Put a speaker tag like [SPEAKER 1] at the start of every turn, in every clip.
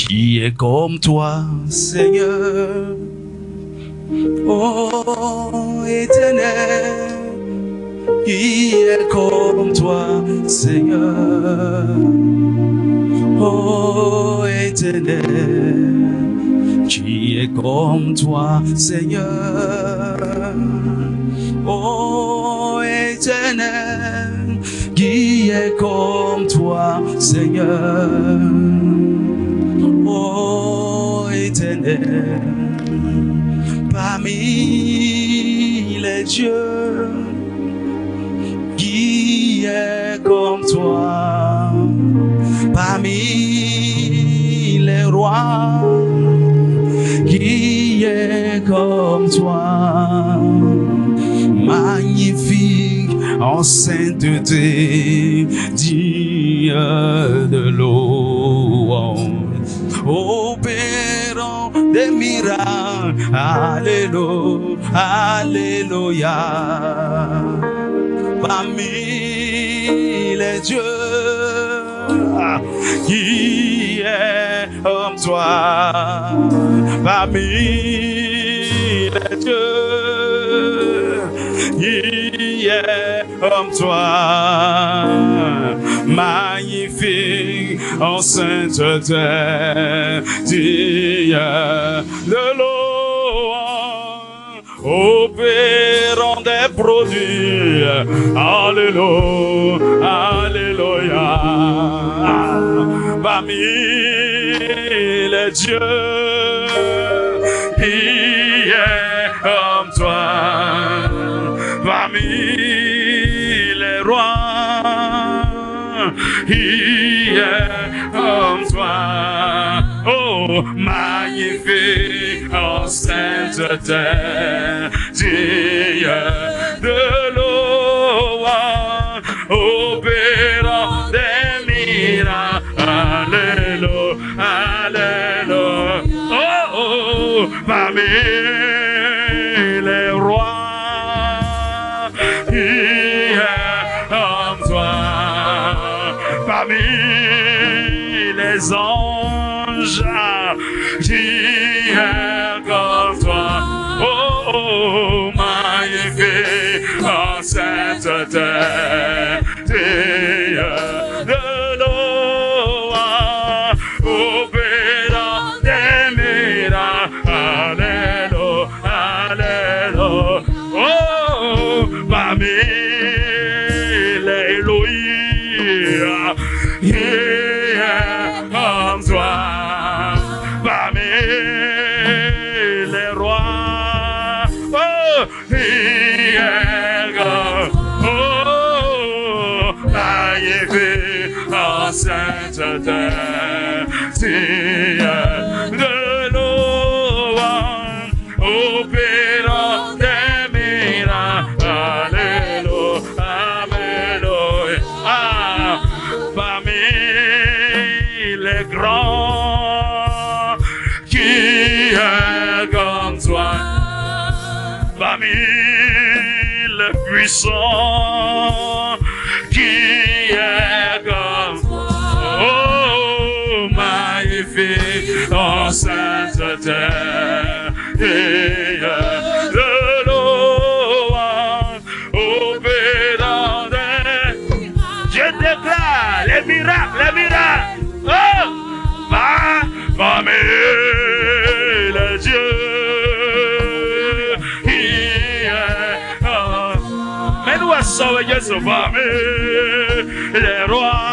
[SPEAKER 1] Qui est comme toi, Seigneur? Oh, éternel, qui est comme toi, Seigneur? Oh, éternel, qui est comme toi, Seigneur? Oh, éternel, qui est comme toi, Seigneur? Oh, éternel, parmi les dieux, qui est comme toi? Parmi les rois, qui est comme toi? Magnifique en sainteté, digne de louange, opérant des miracles, alléluia, alléluia. Parmi les dieux, qui est comme toi? Parmi les dieux, qui est comme toi? Magnifique en sainteté, digne de louange, opérant des produits, alléluia, alléluia. Parmi les dieux, qui est comme toi? Parmi les rois, qui est comme toi? Oh, magnifique en sainteté, digne de louange, opérant des miracles, alléluia, alléluia. Oh, oh, parmi les rois, qui est comme toi? Parmi les anges, qui est comme toi? Oh, oh, magnifique en sainteté, digne de louange, opérant des miracles, alléluia, alléluia. Oh, parmi les Elohim, qui est comme toi? Parmi les rois, oh, qui est comme, oh, magnifique en sainteté, digne de louange, opérant des miracles, alléluia, alléluia. Ah, parmi les grands, qui est comme toi? Parmi les puissants, qui est comme toi? Oh, magnifique en sainteté, digne de louange, opérant des... Je déclare les miracles, les miracles. Oh, parmi les dieux, qui est mais nous sommes Jésus parmi les rois,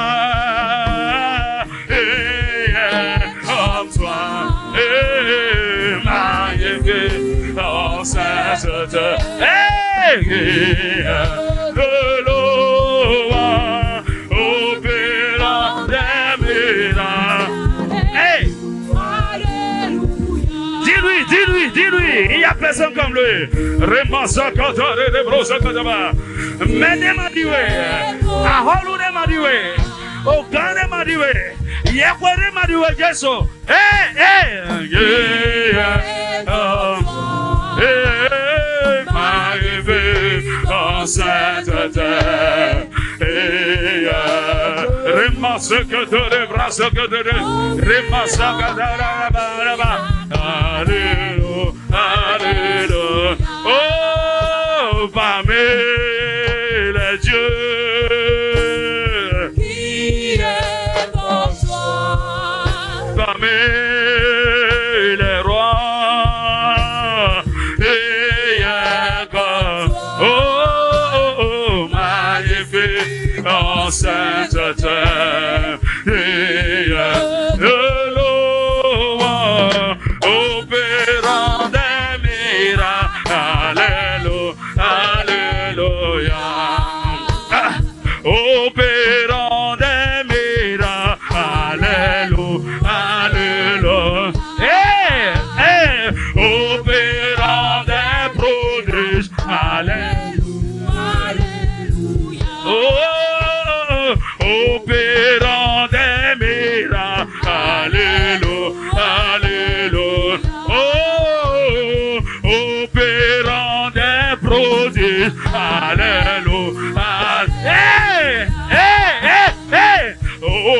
[SPEAKER 1] comme toi, et magnifique en sainteté, de louange, opérant des miracles. Hey! Dis-lui, il n'y a personne comme lui. Remassa Katare de Brosa Kataba. Mene Madiwe, Aholu Madiwe, Ogane Madiwe, Yakwere Madiwe Jeso. Hey! Sainteté, Oh, parmi les dieux,
[SPEAKER 2] qui est comme toi,
[SPEAKER 1] parmi les rois, et comme oh, magnifique en sainteté, et de l'eau, opérant des miracles, alléluia, opérant des miracles, alléluia, opérant des prodiges,
[SPEAKER 2] alléluia,
[SPEAKER 1] oh, opérant des miracles, alléluia, oh, opérant des prodiges, alléluia,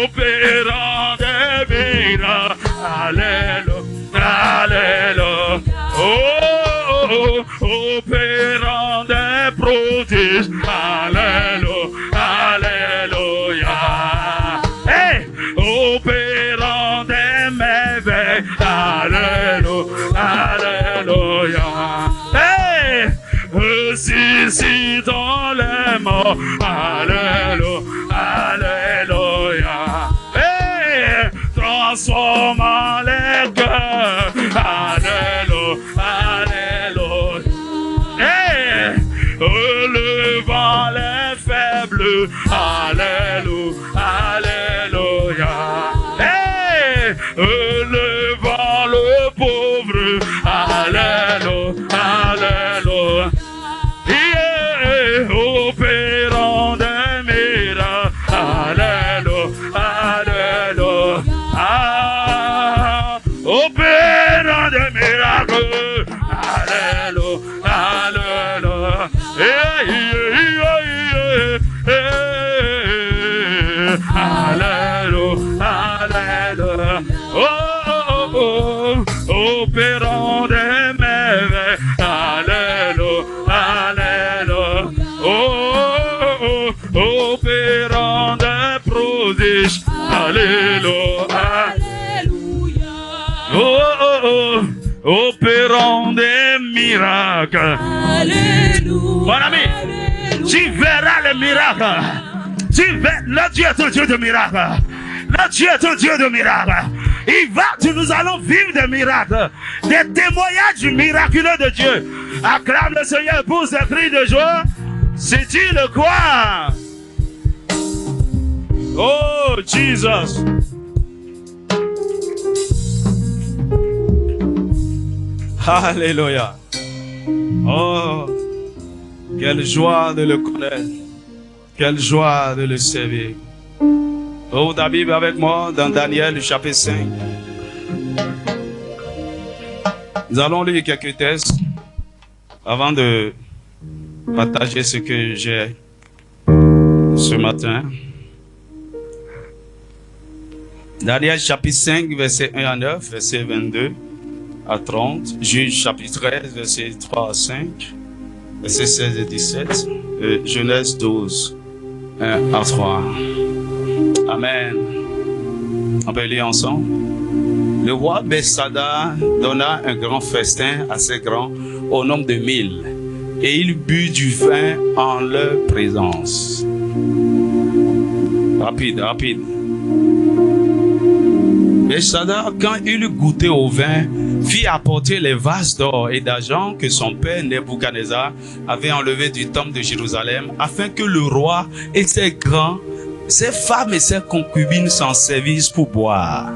[SPEAKER 1] opérant des miracles, alléluia, alléluia, oh, opérant des prodiges, alléluia, alléluia, opérant des merveilles, alléluia, alléluia, ressuscitant les morts, alléluia, alléluia, transformant les cœurs, alléluia, alléluia, relevant les faibles, alléluia, alléluia, relevant le pauvre, alléluia, alléluia, opérant des miracles, alléluia, alléluia, opérant des miracles, alléluia, alléluia, alléluia, opérant des merveilles, alléluia, alléluia, opérant des prodiges, alléluia, opérant des miracles,
[SPEAKER 2] alléluia.
[SPEAKER 1] Mon ami, tu verras les miracles. Le Dieu est un Dieu de miracles. Le Dieu est un Dieu de miracles. Nous allons vivre des miracles, des témoignages miraculeux de Dieu. Acclame le Seigneur pour ses cris de joie. Si tu le crois. Oh, Jesus. Alléluia. Oh, quelle joie de le connaître. Quelle joie de le servir. Oh, ta Bible avec moi dans Daniel chapitre 5. Nous allons lire quelques textes avant de partager ce que j'ai ce matin. Daniel chapitre 5, verset 1 à 9, verset 22 à 30. Juge chapitre 13, verset 3 à 5, verset 16 et 17. Genèse 12, 1 à 3. Amen. On peut lire ensemble. Le roi Belshazzar donna un grand festin assez grand au nombre de 1000 et il but du vin en leur présence. Rapide. Belshazzar, quand il eut goûté au vin, fit apporter les vases d'or et d'argent que son père Nebuchadnezzar avait enlevés du temple de Jérusalem, afin que le roi et ses grands, ses femmes et ses concubines s'en servissent pour boire.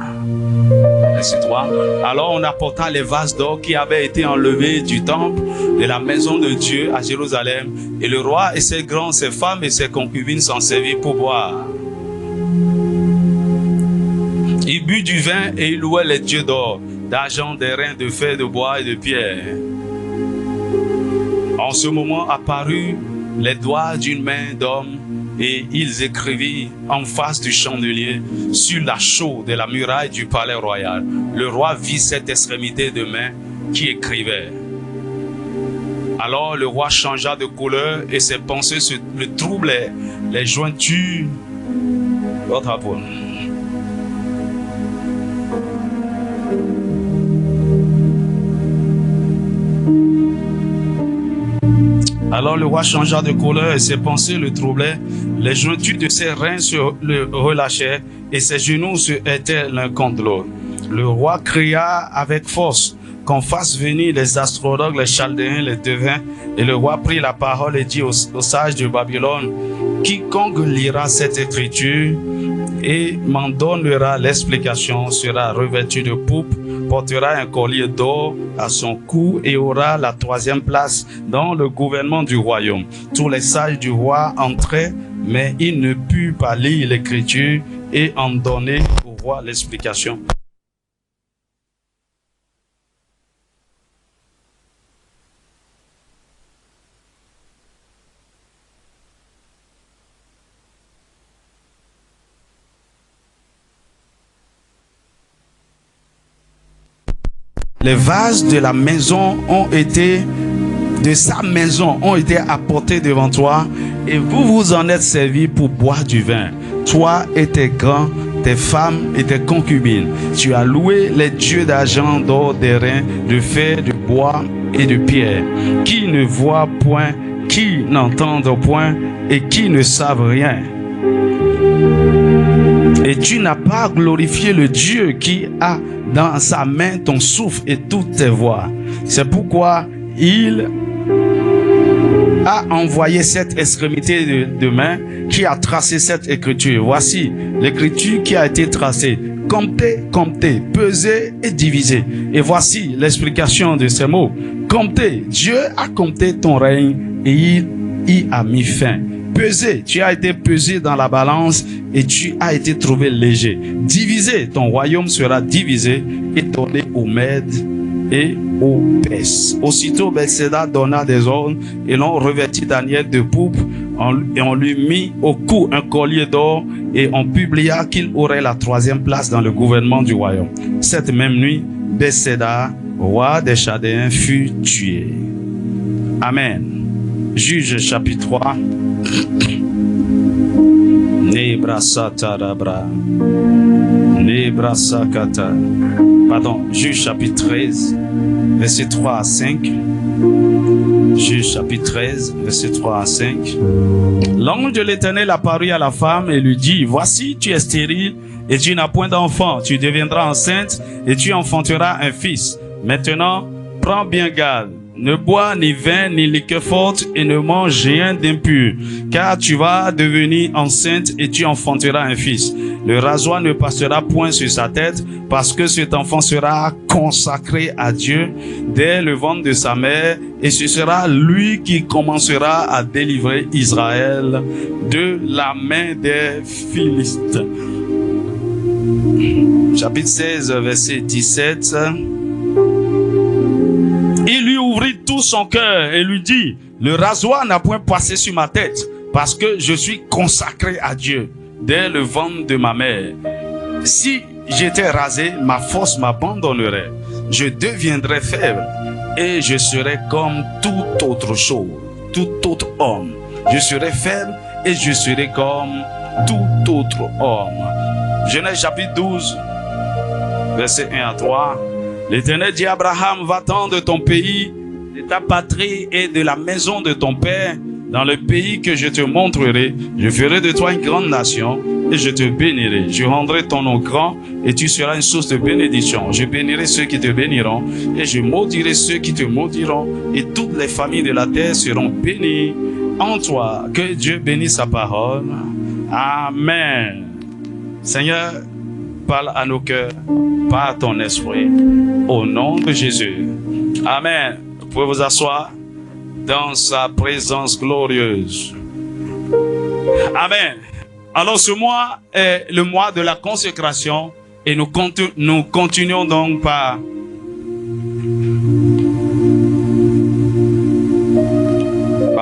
[SPEAKER 1] Verset 3. Alors on apporta les vases d'or qui avaient été enlevés du temple de la maison de Dieu à Jérusalem, et le roi et ses grands, ses femmes et ses concubines s'en servirent pour boire. Il but du vin et il louait les dieux d'or, d'argent, d'airain, de fer, de bois et de pierre. En ce moment apparurent les doigts d'une main d'homme Et ils écrivirent en face du chandelier, sur la chaux de la muraille du palais royal. Le roi vit cette extrémité de main qui écrivait. Alors le roi changea de couleur et ses pensées le troublaient. Les jointures... Votre rapport. Alors le roi changea de couleur et ses pensées le troublaient. Les jointures de ses reins se le relâchaient et ses genoux se heurtaient l'un contre l'autre. Le roi cria avec force qu'on fasse venir les astrologues, les chaldéens, les devins. Et le roi prit la parole et dit aux sages de Babylone: quiconque lira cette écriture et m'en donnera l'explication sera revêtu de pourpre, portera un collier d'or à son cou et aura la 3e place dans le gouvernement du royaume. Tous les sages du roi entraient, mais ils ne purent pas lire l'écriture et en donner au roi l'explication. Les vases de la maison de sa maison ont été apportés devant toi et vous vous en êtes servis pour boire du vin. Toi et tes grands, tes femmes et tes concubines. Tu as loué les dieux d'argent, d'or, d'airain, de fer, de bois et de pierre, qui ne voient point, qui n'entendent point et qui ne savent rien. Et tu n'as pas glorifié le Dieu qui a dans sa main ton souffle et toutes tes voies. C'est pourquoi il a envoyé cette extrémité de main qui a tracé cette écriture. Voici l'écriture qui a été tracée. Comptez, comptez, pesez et divisez. Et voici l'explication de ces mots. Comptez, Dieu a compté ton règne et il y a mis fin. Pesé, tu as été pesé dans la balance et tu as été trouvé léger. Divisé, ton royaume sera divisé et donné aux Mèdes et aux Perses. Aussitôt Bethséda donna des ordres et l'on revêtit Daniel de pourpre et on lui mit au cou un collier d'or et on publia qu'il aurait la 3e place dans le gouvernement du royaume. Cette même nuit, Bethséda, roi des Chaldéens, fut tué. Amen. Juge chapitre 3. Pardon, Juge chapitre 13, verset 3 à 5. Juge chapitre 13, verset 3 à 5. L'ange de l'Éternel apparut à la femme et lui dit: voici, tu es stérile et tu n'as point d'enfant. Tu deviendras enceinte et tu enfanteras un fils. Maintenant, prends bien garde. Ne bois ni vin ni liqueur forte et ne mange rien d'impur, car tu vas devenir enceinte et tu enfanteras un fils. Le rasoir ne passera point sur sa tête, parce que cet enfant sera consacré à Dieu dès le ventre de sa mère, et ce sera lui qui commencera à délivrer Israël de la main des Philistins. Chapitre 16, verset 17. Il lui ouvrit tout son cœur et lui dit: le rasoir n'a point passé sur ma tête, parce que je suis consacré à Dieu dès le ventre de ma mère. Si j'étais rasé, ma force m'abandonnerait. Je deviendrais faible et je serais comme tout autre chose, tout autre homme. Je serais faible et je serais comme tout autre homme. Genèse chapitre 12, verset 1 à 3. L'Éternel dit à Abraham: va-t'en de ton pays, de ta patrie et de la maison de ton père, dans le pays que je te montrerai. Je ferai de toi une grande nation et je te bénirai. Je rendrai ton nom grand et tu seras une source de bénédiction. Je bénirai ceux qui te béniront et je maudirai ceux qui te maudiront. Et toutes les familles de la terre seront bénies en toi. Que Dieu bénisse sa parole. Amen. Seigneur, parle à nos cœurs par ton esprit. Au nom de Jésus. Amen. Vous pouvez vous asseoir dans sa présence glorieuse. Amen. Alors ce mois est le mois de la consécration et nous continuons donc par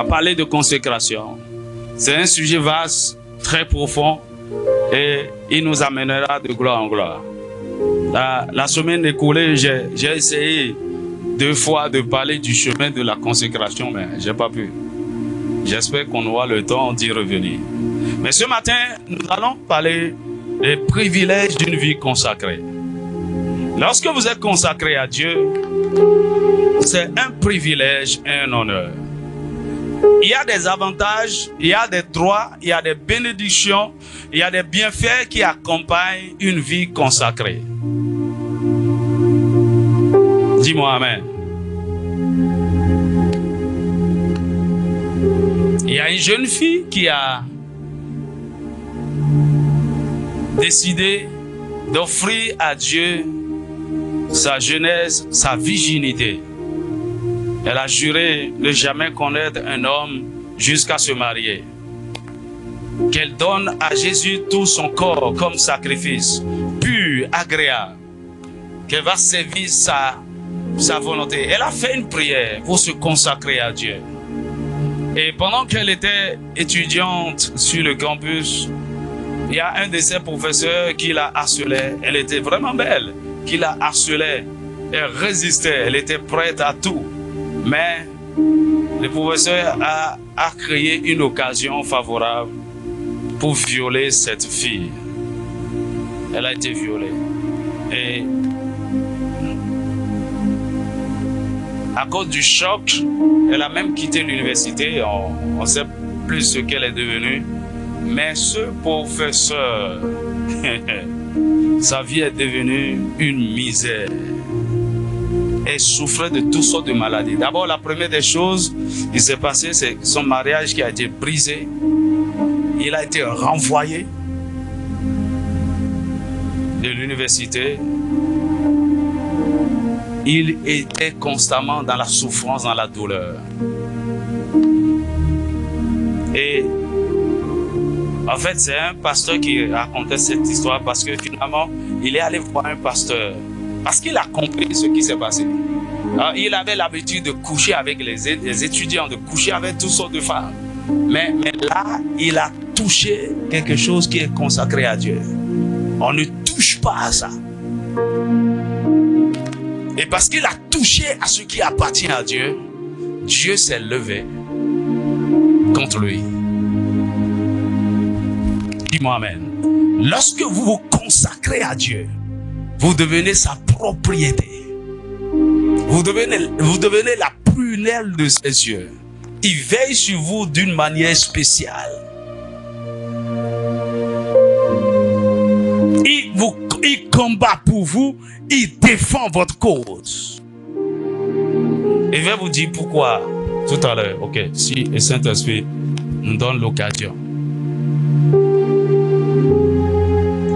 [SPEAKER 1] parler de consécration. C'est un sujet vaste, très profond, et il nous amènera de gloire en gloire. La semaine écoulée, j'ai essayé 2 fois de parler du chemin de la consécration, mais j'ai pas pu. J'espère qu'on aura le temps d'y revenir. Mais ce matin, nous allons parler des privilèges d'une vie consacrée. Lorsque vous êtes consacré à Dieu, c'est un privilège et un honneur. Il y a des avantages, il y a des droits, il y a des bénédictions, il y a des bienfaits qui accompagnent une vie consacrée. Dis-moi Amen. Il y a une jeune fille qui a décidé d'offrir à Dieu sa jeunesse, sa virginité. Elle a juré ne jamais connaître un homme jusqu'à se marier. Qu'elle donne à Jésus tout son corps comme sacrifice, pur, agréable. Qu'elle va servir sa volonté. Elle a fait une prière pour se consacrer à Dieu. Et pendant qu'elle était étudiante sur le campus, il y a un de ses professeurs qui la harcelait. Elle était vraiment belle, qui la harcelait. Elle résistait, elle était prête à tout. Mais le professeur a créé une occasion favorable pour violer cette fille. Elle a été violée. Et à cause du choc, elle a même quitté l'université. On ne sait plus ce qu'elle est devenue. Mais ce professeur, sa vie est devenue une misère. Elle souffrait de toutes sortes de maladies. D'abord, la première des choses qui s'est passée, c'est son mariage qui a été brisé. Il a été renvoyé de l'université. Il était constamment dans la souffrance, dans la douleur. Et en fait, c'est un pasteur qui racontait cette histoire parce que finalement, il est allé voir un pasteur. Parce qu'il a compris ce qui s'est passé. Alors, il avait l'habitude de coucher avec les étudiants, de coucher avec toutes sortes de femmes. Mais là, il a touché quelque chose qui est consacré à Dieu. On ne touche pas à ça. Et parce qu'il a touché à ce qui appartient à Dieu, Dieu s'est levé contre lui. Dis-moi Amen. Lorsque vous vous consacrez à Dieu, vous devenez sa propriété. Vous devenez la prunelle de ses yeux. Il veille sur vous d'une manière spéciale. Il combat pour vous. Il défend votre cause. Et je vais vous dire pourquoi tout à l'heure. Ok, si le Saint-Esprit nous donne l'occasion.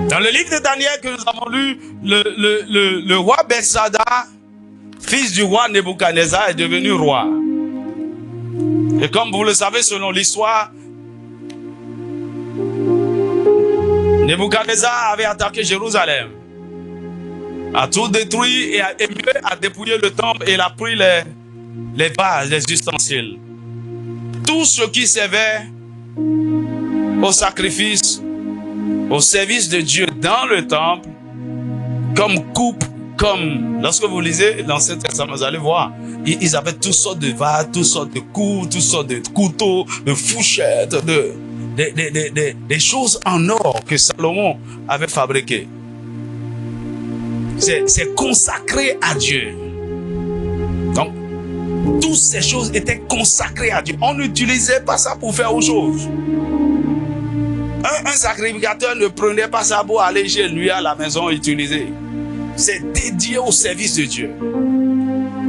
[SPEAKER 1] Dans le livre de Daniel que nous avons lu, le roi Belshazzar, fils du roi Nebuchadnezzar, est devenu roi. Et comme vous le savez, selon l'histoire, Nebuchadnezzar avait attaqué Jérusalem, a tout détruit et a dépouillé le temple et il a pris les vases, les ustensiles. Tout ce qui servait au sacrifice, au service de Dieu dans le temple, comme coupe, comme lorsque vous lisez l'Ancien Testament, vous allez voir, ils avaient toutes sortes de vases, toutes sortes de coupes, toutes sortes de couteaux, de fourchettes, des choses en or que Salomon avait fabriquées. C'est consacré à Dieu. Donc, toutes ces choses étaient consacrées à Dieu. On n'utilisait pas ça pour faire autre chose. Un sacrificateur ne prenait pas ça pour aller chez lui à la maison utiliser. C'est dédié au service de Dieu.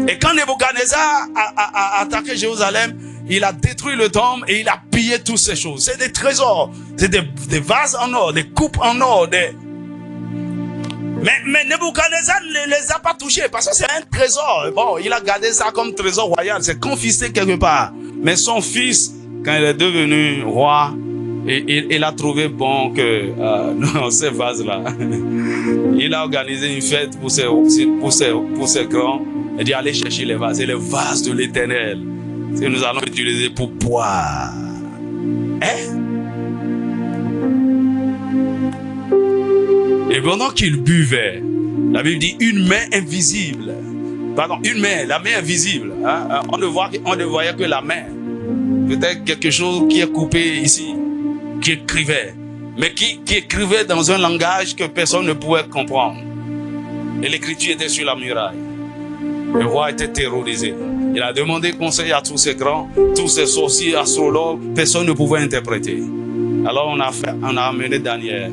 [SPEAKER 1] Et quand Nebuchadnezzar a attaqué Jérusalem, il a détruit le temple et il a pillé toutes ces choses. C'est des trésors, c'est des vases en or, des coupes en or. Mais Nebuchadnezzar ne les a pas touchés parce que c'est un trésor. Bon, il a gardé ça comme trésor royal, c'est confisqué quelque part. Mais son fils, quand il est devenu roi, il a trouvé bon que non, ces vases-là, il a organisé une fête pour ses grands. Il dit allez chercher les vases. C'est les vases de l'Éternel que nous allons utiliser pour boire. Hein? Et pendant qu'il buvait, la Bible dit une main invisible. Pardon, une main, la main invisible. Hein? On ne voyait que la main. Peut-être quelque chose qui est coupé ici, qui écrivait. Mais qui écrivait dans un langage que personne ne pouvait comprendre. Et l'écriture était sur la muraille. Le roi était terrorisé. Il a demandé conseil à tous ces grands, tous ces sorciers, astrologues. Personne ne pouvait interpréter. Alors on a amené Daniel.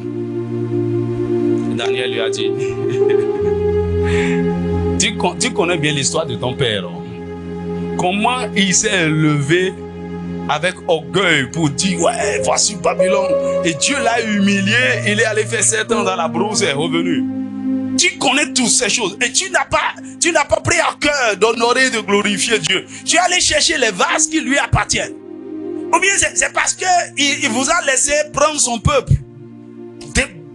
[SPEAKER 1] Daniel lui a dit, tu connais bien l'histoire de ton père. Comment il s'est levé avec orgueil pour dire, ouais, voici Babylone. Et Dieu l'a humilié, il est allé faire 7 ans dans la brousse et est revenu. Tu connais toutes ces choses et tu n'as pas pris à cœur d'honorer, de glorifier Dieu. Tu es allé chercher les vases qui lui appartiennent. Ou bien c'est parce qu'il vous a laissé prendre son peuple,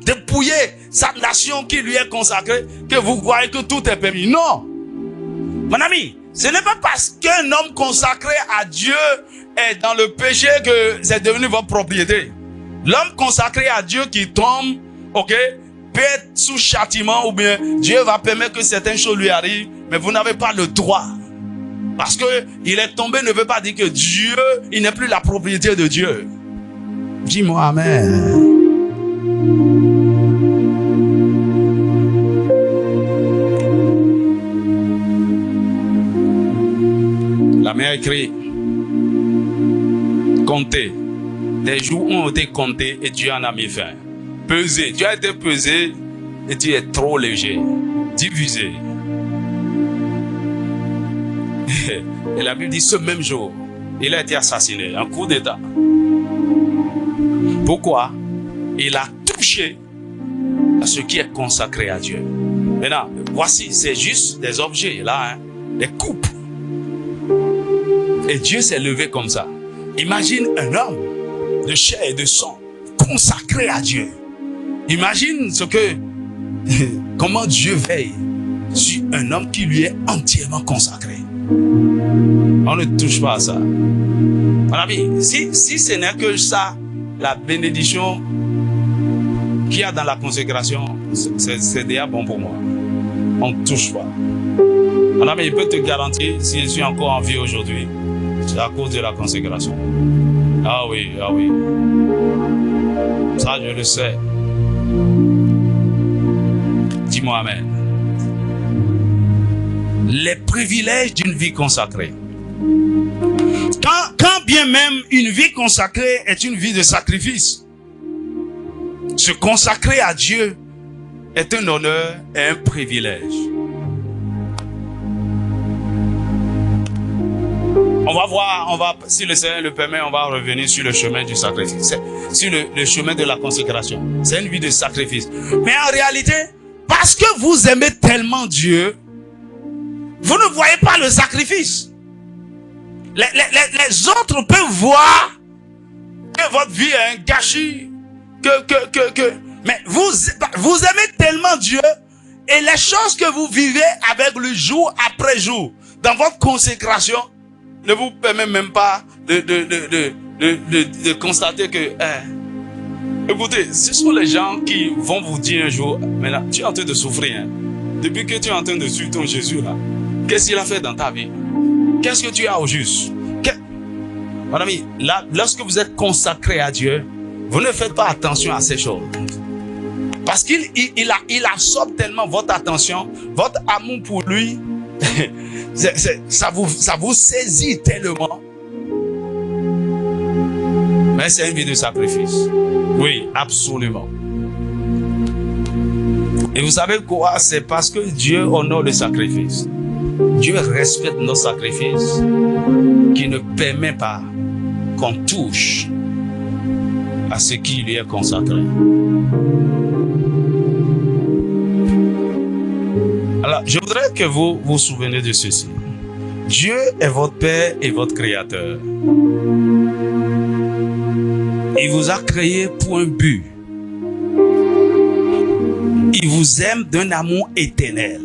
[SPEAKER 1] dépouiller sa nation qui lui est consacrée, que vous voyez que tout est permis. Non, mon ami, ce n'est pas parce qu'un homme consacré à Dieu est dans le péché que c'est devenu votre propriété. L'homme consacré à Dieu qui tombe, ok, peut être sous châtiment, ou bien Dieu va permettre que certaines choses lui arrivent, mais vous n'avez pas le droit. Parce que il est tombé ne veut pas dire que Dieu, il n'est plus la propriété de Dieu. Dis-moi amen. La mère écrit, comptez. Les jours ont été comptés et Dieu en a mis fin. Pesé, tu as été pesé et tu es trop léger. Divisé. Et la Bible dit ce même jour, il a été assassiné, un coup d'état. Pourquoi? Il a touché à ce qui est consacré à Dieu. Maintenant, voici, c'est juste des objets, là, hein, des coupes. Et Dieu s'est levé comme ça. Imagine un homme de chair et de sang consacré à Dieu. Imagine comment Dieu veille sur un homme qui lui est entièrement consacré. On ne touche pas à ça. Mon ami, si ce n'est que ça, la bénédiction qu'il y a dans la consécration, c'est déjà bon pour moi. On ne touche pas. Mon ami, il peut te garantir, si je suis encore en vie aujourd'hui, c'est à cause de la consécration. Ah oui, ah oui. Ça, je le sais. Dis-moi amen. Les privilèges d'une vie consacrée. Quand bien même une vie consacrée est une vie de sacrifice, se consacrer à Dieu est un honneur et un privilège. On va voir, si le Seigneur le permet, on va revenir sur le chemin du sacrifice, sur le chemin de la consécration. C'est une vie de sacrifice. Mais en réalité, parce que vous aimez tellement Dieu, vous ne voyez pas le sacrifice. Les autres peuvent voir que votre vie est un gâchis, mais vous aimez tellement Dieu et les choses que vous vivez avec lui jour après jour dans votre consécration ne vous permet même pas de constater que écoutez, ce sont les gens qui vont vous dire un jour, maintenant tu es en train de souffrir, hein. Depuis que tu es en train de suivre ton Jésus là, qu'est-ce qu'il a fait dans ta vie? Qu'est-ce que tu as au juste? Mon ami, là, lorsque vous êtes consacré à Dieu, vous ne faites pas attention à ces choses. Parce qu'il absorbe tellement votre attention, votre amour pour lui, ça vous saisit tellement. Mais c'est une vie de sacrifice. Oui, absolument. Et vous savez quoi? C'est parce que Dieu honore le sacrifice. Dieu respecte nos sacrifices qui ne permet pas qu'on touche à ce qui lui est consacré. Alors, je voudrais que vous vous souveniez de ceci. Dieu est votre Père et votre Créateur. Il vous a créé pour un but. Il vous aime d'un amour éternel.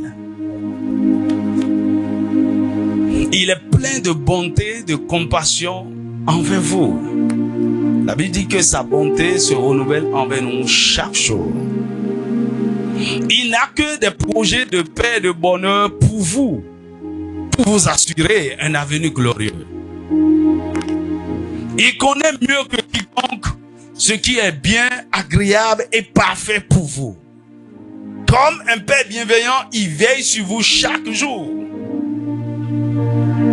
[SPEAKER 1] Il est plein de bonté, de compassion envers vous.
[SPEAKER 3] La Bible dit que sa bonté se renouvelle envers nous chaque jour. Il n'a que des projets de paix et de bonheur pour vous assurer un avenir glorieux. Il connaît mieux que quiconque ce qui est bien, agréable et parfait pour vous. Comme un Père bienveillant, il veille sur vous chaque jour.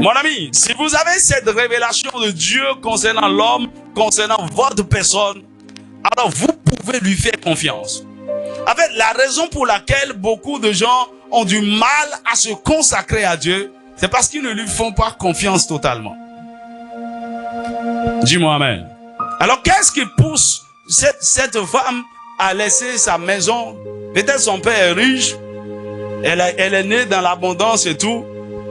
[SPEAKER 3] Mon ami, si vous avez cette révélation de Dieu concernant l'homme, concernant votre personne, alors vous pouvez lui faire confiance. En fait, la raison pour laquelle beaucoup de gens ont du mal à se consacrer à Dieu, c'est parce qu'ils ne lui font pas confiance totalement. Dis-moi amen. Alors qu'est-ce qui pousse cette femme à laisser sa maison? Peut-être son père est riche, elle est née dans l'abondance et tout.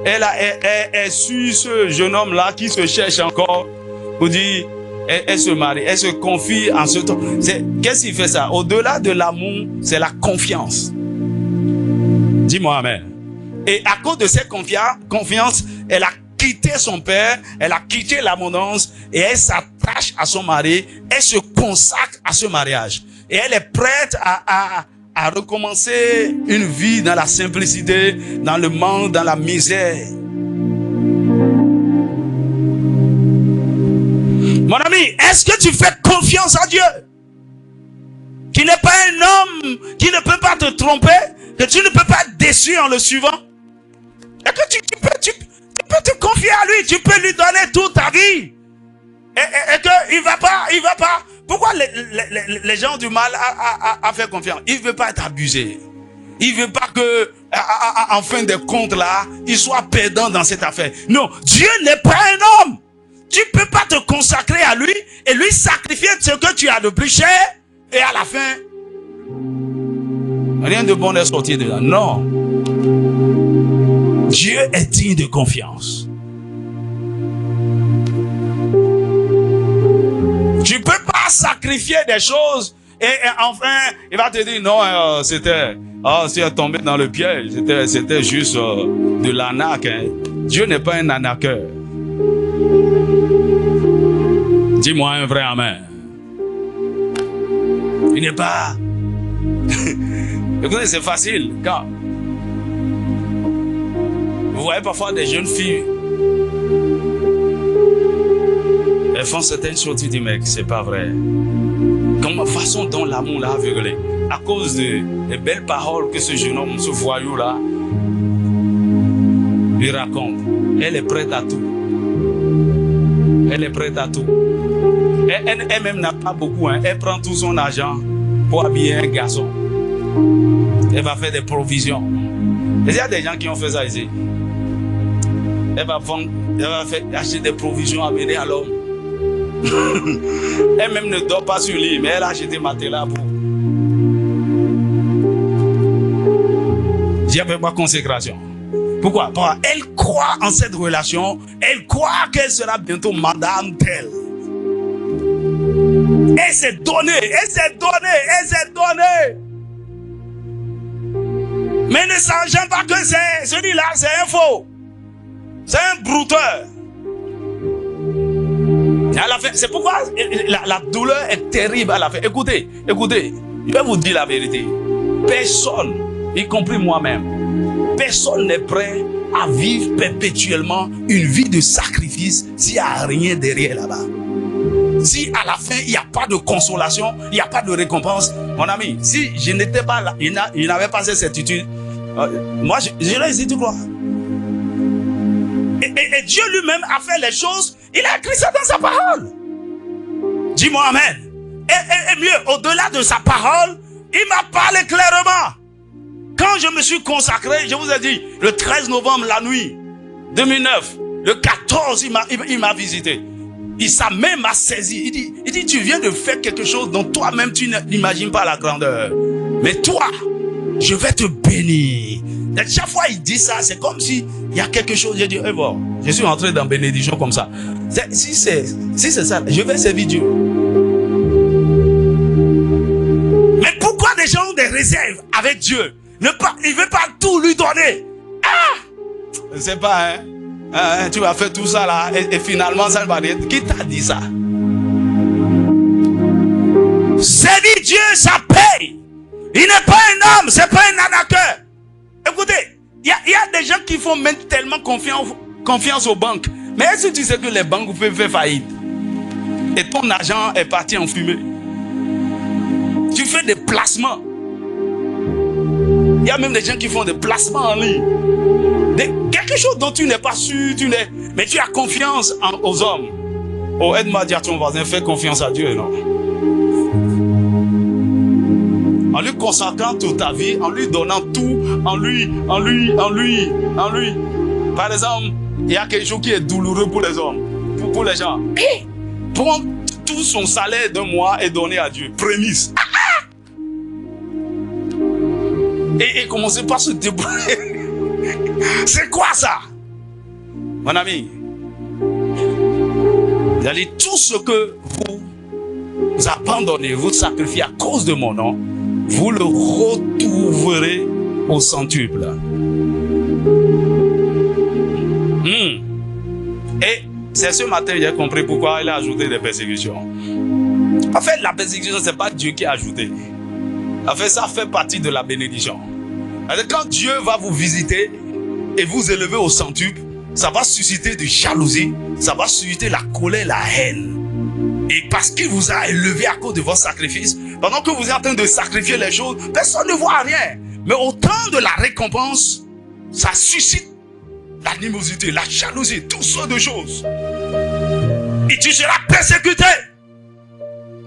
[SPEAKER 3] Elle suit ce jeune homme-là qui se cherche encore pour dire, elle se marie, elle se confie en ce temps. Qu'est-ce qui fait ça? Au-delà de l'amour, c'est la confiance. Dis-moi amen. Et à cause de cette confiance, elle a quitté son père, elle a quitté l'abondance et elle s'attache à son mari, elle se consacre à ce mariage. Et elle est prête à recommencer une vie dans la simplicité, dans le manque, dans la misère. Mon ami, est-ce que tu fais confiance à Dieu? Qui n'est pas un homme, qui ne peut pas te tromper, que tu ne peux pas être déçu en le suivant? Et que tu peux te confier à lui, tu peux lui donner toute ta vie. Et que il va pas. Pourquoi les gens ont du mal à faire confiance? Il veut pas être abusé. Il veut pas que, en fin de compte là, il soit perdant dans cette affaire. Non, Dieu n'est pas un homme. Tu peux pas te consacrer à lui et lui sacrifier ce que tu as de plus cher et à la fin, rien de bon n'est sorti de là. Non. Dieu est digne de confiance. Tu peux pas sacrifier des choses et enfin, il va te dire non, c'est tombé dans le piège, c'était juste de l'arnaque. Hein. Dieu n'est pas un arnaqueur. Dis-moi un vrai amen. Il n'est pas... Écoutez, c'est facile. Quand vous voyez parfois des jeunes filles, elles font certaines choses, tu dis, mec, c'est pas vrai. Comme la façon dont l'amour l'a aveuglé, à cause des belles paroles que ce jeune homme, ce voyou-là, lui raconte. Elle est prête à tout. Elle est prête à tout. Elle-même n'a pas beaucoup. Hein. Elle prend tout son argent pour habiller un garçon. Elle va faire des provisions. Et il y a des gens qui ont fait ça ici. Elle va acheter des provisions à amener à l'homme. Elle-même ne dort pas sur lui, mais elle a acheté matelas pour. J'y avais pas consécration. Pourquoi? Parce qu'elle croit en cette relation. Elle croit qu'elle sera bientôt madame telle. Elle s'est donnée. Mais ne sachant pas que celui-là, c'est un faux. C'est un brouteur. À la fin, c'est pourquoi la douleur est terrible à la fin. Écoutez, je vais vous dire la vérité. Personne, y compris moi-même, personne n'est prêt à vivre perpétuellement une vie de sacrifice s'il n'y a rien derrière là-bas. Si à la fin, il n'y a pas de consolation, il n'y a pas de récompense, mon ami, si je n'étais pas là, il n'avait pas cette certitude, moi, je l'ai dit, tu crois? Et Dieu lui-même a fait les choses, il a écrit ça dans sa parole. Dis-moi amen. Et mieux, au-delà de sa parole, il m'a parlé clairement. Quand je me suis consacré, je vous ai dit, le 13 novembre, la nuit 2009, le 14, il m'a visité. Sa main m'a saisi. Il dit, tu viens de faire quelque chose dont toi-même tu n'imagines pas la grandeur. Mais toi, je vais te bénir. Et chaque fois il dit ça, c'est comme si il y a quelque chose. J'ai dit, bon, je suis entré dans bénédiction comme ça. Si c'est ça, je vais servir Dieu. Mais pourquoi des gens ont des réserves avec Dieu? Il ne veut pas tout lui donner. Je sais pas, tu vas faire tout ça là, et finalement ça va dire, qui t'a dit ça? ami, Dieu, ça paye. Il n'est pas un homme, c'est pas un arnaqueur. Écoutez, il y a des gens qui font même tellement confiance aux banques. Mais est-ce que tu sais que les banques peuvent faire faillite? Et ton argent est parti en fumée. Tu fais des placements. Il y a même des gens qui font des placements en ligne. Quelque chose dont tu n'es pas sûr, mais tu as confiance aux hommes. Oh, aide-moi à dire à ton voisin, fais confiance à Dieu, non? En lui consacrant toute ta vie, en lui donnant tout, en lui. Par exemple, il y a quelque chose qui est douloureux pour les hommes, pour les gens. Prendre tout son salaire d'un mois et donner à Dieu. Prémisse. Et commencer par se débrouiller. C'est quoi ça? Mon ami, vous allez tout ce que vous abandonnez, vous sacrifiez à cause de mon nom, vous le retrouverez au centuple. Et c'est ce matin que j'ai compris pourquoi il a ajouté des persécutions. En fait, la persécution, c'est pas Dieu qui a ajouté. En fait, ça fait partie de la bénédiction. Quand Dieu va vous visiter et vous élever au centuple, ça va susciter de jalousie, ça va susciter la colère, la haine. Et parce qu'il vous a élevé à cause de votre sacrifice, pendant que vous êtes en train de sacrifier les choses, personne ne voit rien. Mais au temps de la récompense, ça suscite l'animosité, la jalousie, toutes sortes de choses. Et tu seras persécuté.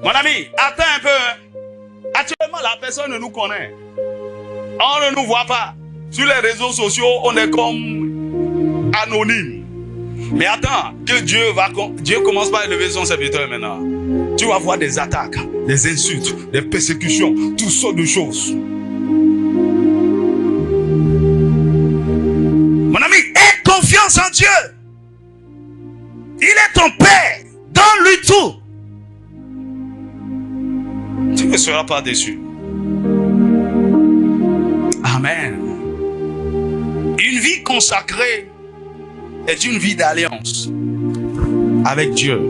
[SPEAKER 3] Mon ami, attends un peu. Actuellement, la personne ne nous connaît. On ne nous voit pas. Sur les réseaux sociaux, on est comme anonyme. Mais attends, que Dieu commence par élever son serviteur maintenant. Tu vas voir des attaques, des insultes, des persécutions, toutes sortes de choses. Mon ami, aie confiance en Dieu. Il est ton Père. Donne-lui tout. Tu ne seras pas déçu. Amen. Une vie consacrée est une vie d'alliance avec Dieu.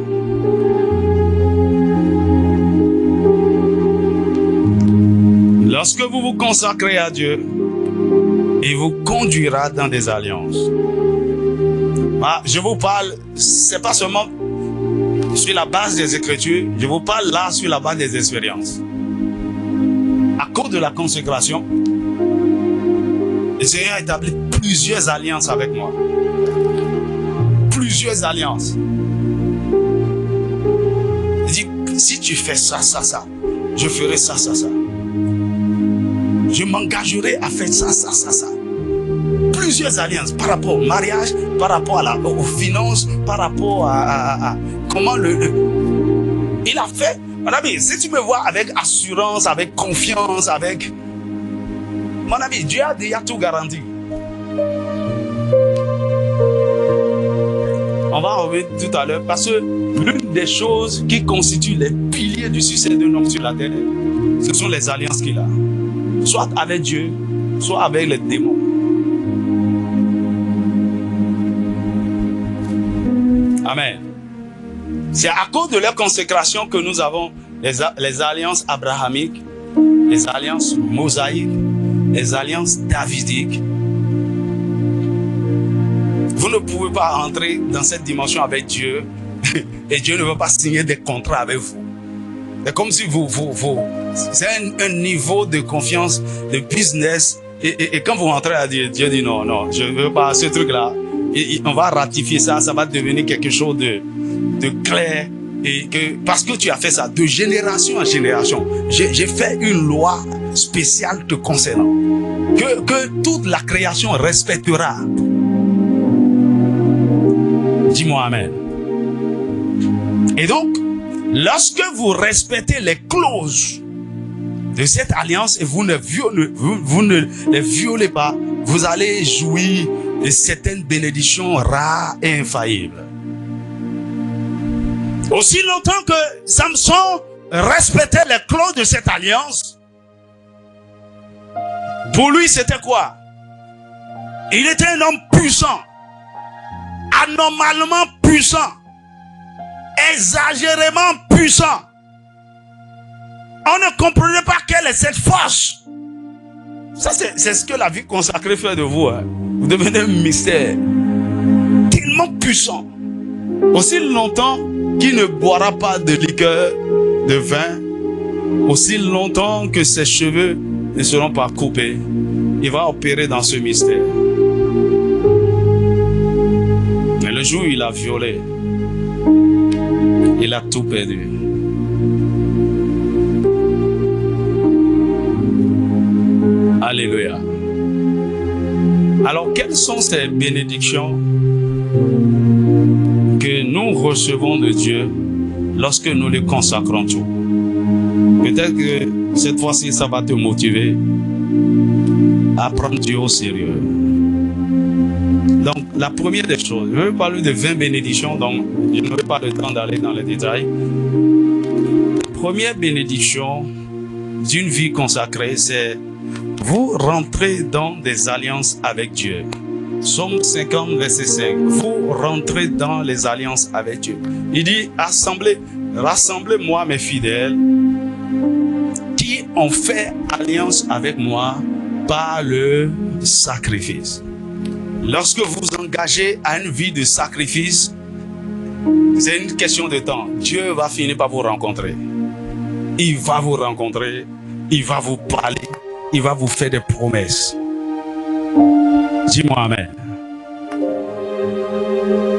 [SPEAKER 3] Lorsque vous vous consacrez à Dieu, il vous conduira dans des alliances. Je vous parle, c'est pas seulement sur la base des Écritures, je vous parle là sur la base des expériences. À cause de la consécration, le Seigneur a établi plusieurs alliances avec moi. Plusieurs alliances. Il dit, si tu fais ça, je ferai ça. Je m'engagerai à faire ça. Plusieurs alliances par rapport au mariage, par rapport aux finances, par rapport à comment il a fait. Mon ami, si tu me vois avec assurance, avec confiance, avec... Mon ami, Dieu a déjà tout garanti. On va revenir tout à l'heure parce que l'une des choses qui constituent les piliers du succès d'un homme sur la terre, ce sont les alliances qu'il a. Soit avec Dieu, soit avec les démons. Amen. C'est à cause de leur consécration que nous avons les alliances abrahamiques, les alliances mosaïques, les alliances davidiques. Vous ne pouvez pas rentrer dans cette dimension avec Dieu et Dieu ne veut pas signer des contrats avec vous. C'est comme si c'est un niveau de confiance, de business. Et quand vous rentrez à Dieu, Dieu dit non, je ne veux pas ce truc-là. Et on va ratifier ça, ça va devenir quelque chose de clair. Parce que tu as fait ça de génération en génération. J'ai fait une loi spéciale te concernant. Que toute la création respectera. Dis-moi Amen. Et donc, lorsque vous respectez les clauses de cette alliance et vous ne les violez pas, vous allez jouir de certaines bénédictions rares et infaillibles. Aussi longtemps que Samson respectait les clauses de cette alliance, pour lui c'était quoi? Il était un homme puissant, anormalement puissant, exagérément puissant. On ne comprenait pas quelle est cette force. Ça, c'est ce que la vie consacrée fait de vous. Hein. Vous devenez un mystère tellement puissant. Aussi longtemps qu'il ne boira pas de liqueur, de vin, aussi longtemps que ses cheveux ne seront pas coupés, il va opérer dans ce mystère. Mais le jour où il a violé, il a tout perdu. Alléluia. Alors, quelles sont ces bénédictions que nous recevons de Dieu lorsque nous les consacrons tout? Peut-être que cette fois-ci, ça va te motiver à prendre Dieu au sérieux. Donc, la première des choses, je vais parler de 20 bénédictions, donc je n'aurai pas le temps d'aller dans les détails. Première bénédiction d'une vie consacrée, c'est vous rentrez dans des alliances avec Dieu. Psaume 50, verset 5. Vous rentrez dans les alliances avec Dieu. Il dit, rassemblez-moi mes fidèles qui ont fait alliance avec moi par le sacrifice. Lorsque vous engagez à une vie de sacrifice, c'est une question de temps. Dieu va finir par vous rencontrer. Il va vous rencontrer, il va vous parler, il va vous faire des promesses. Dis-moi amen.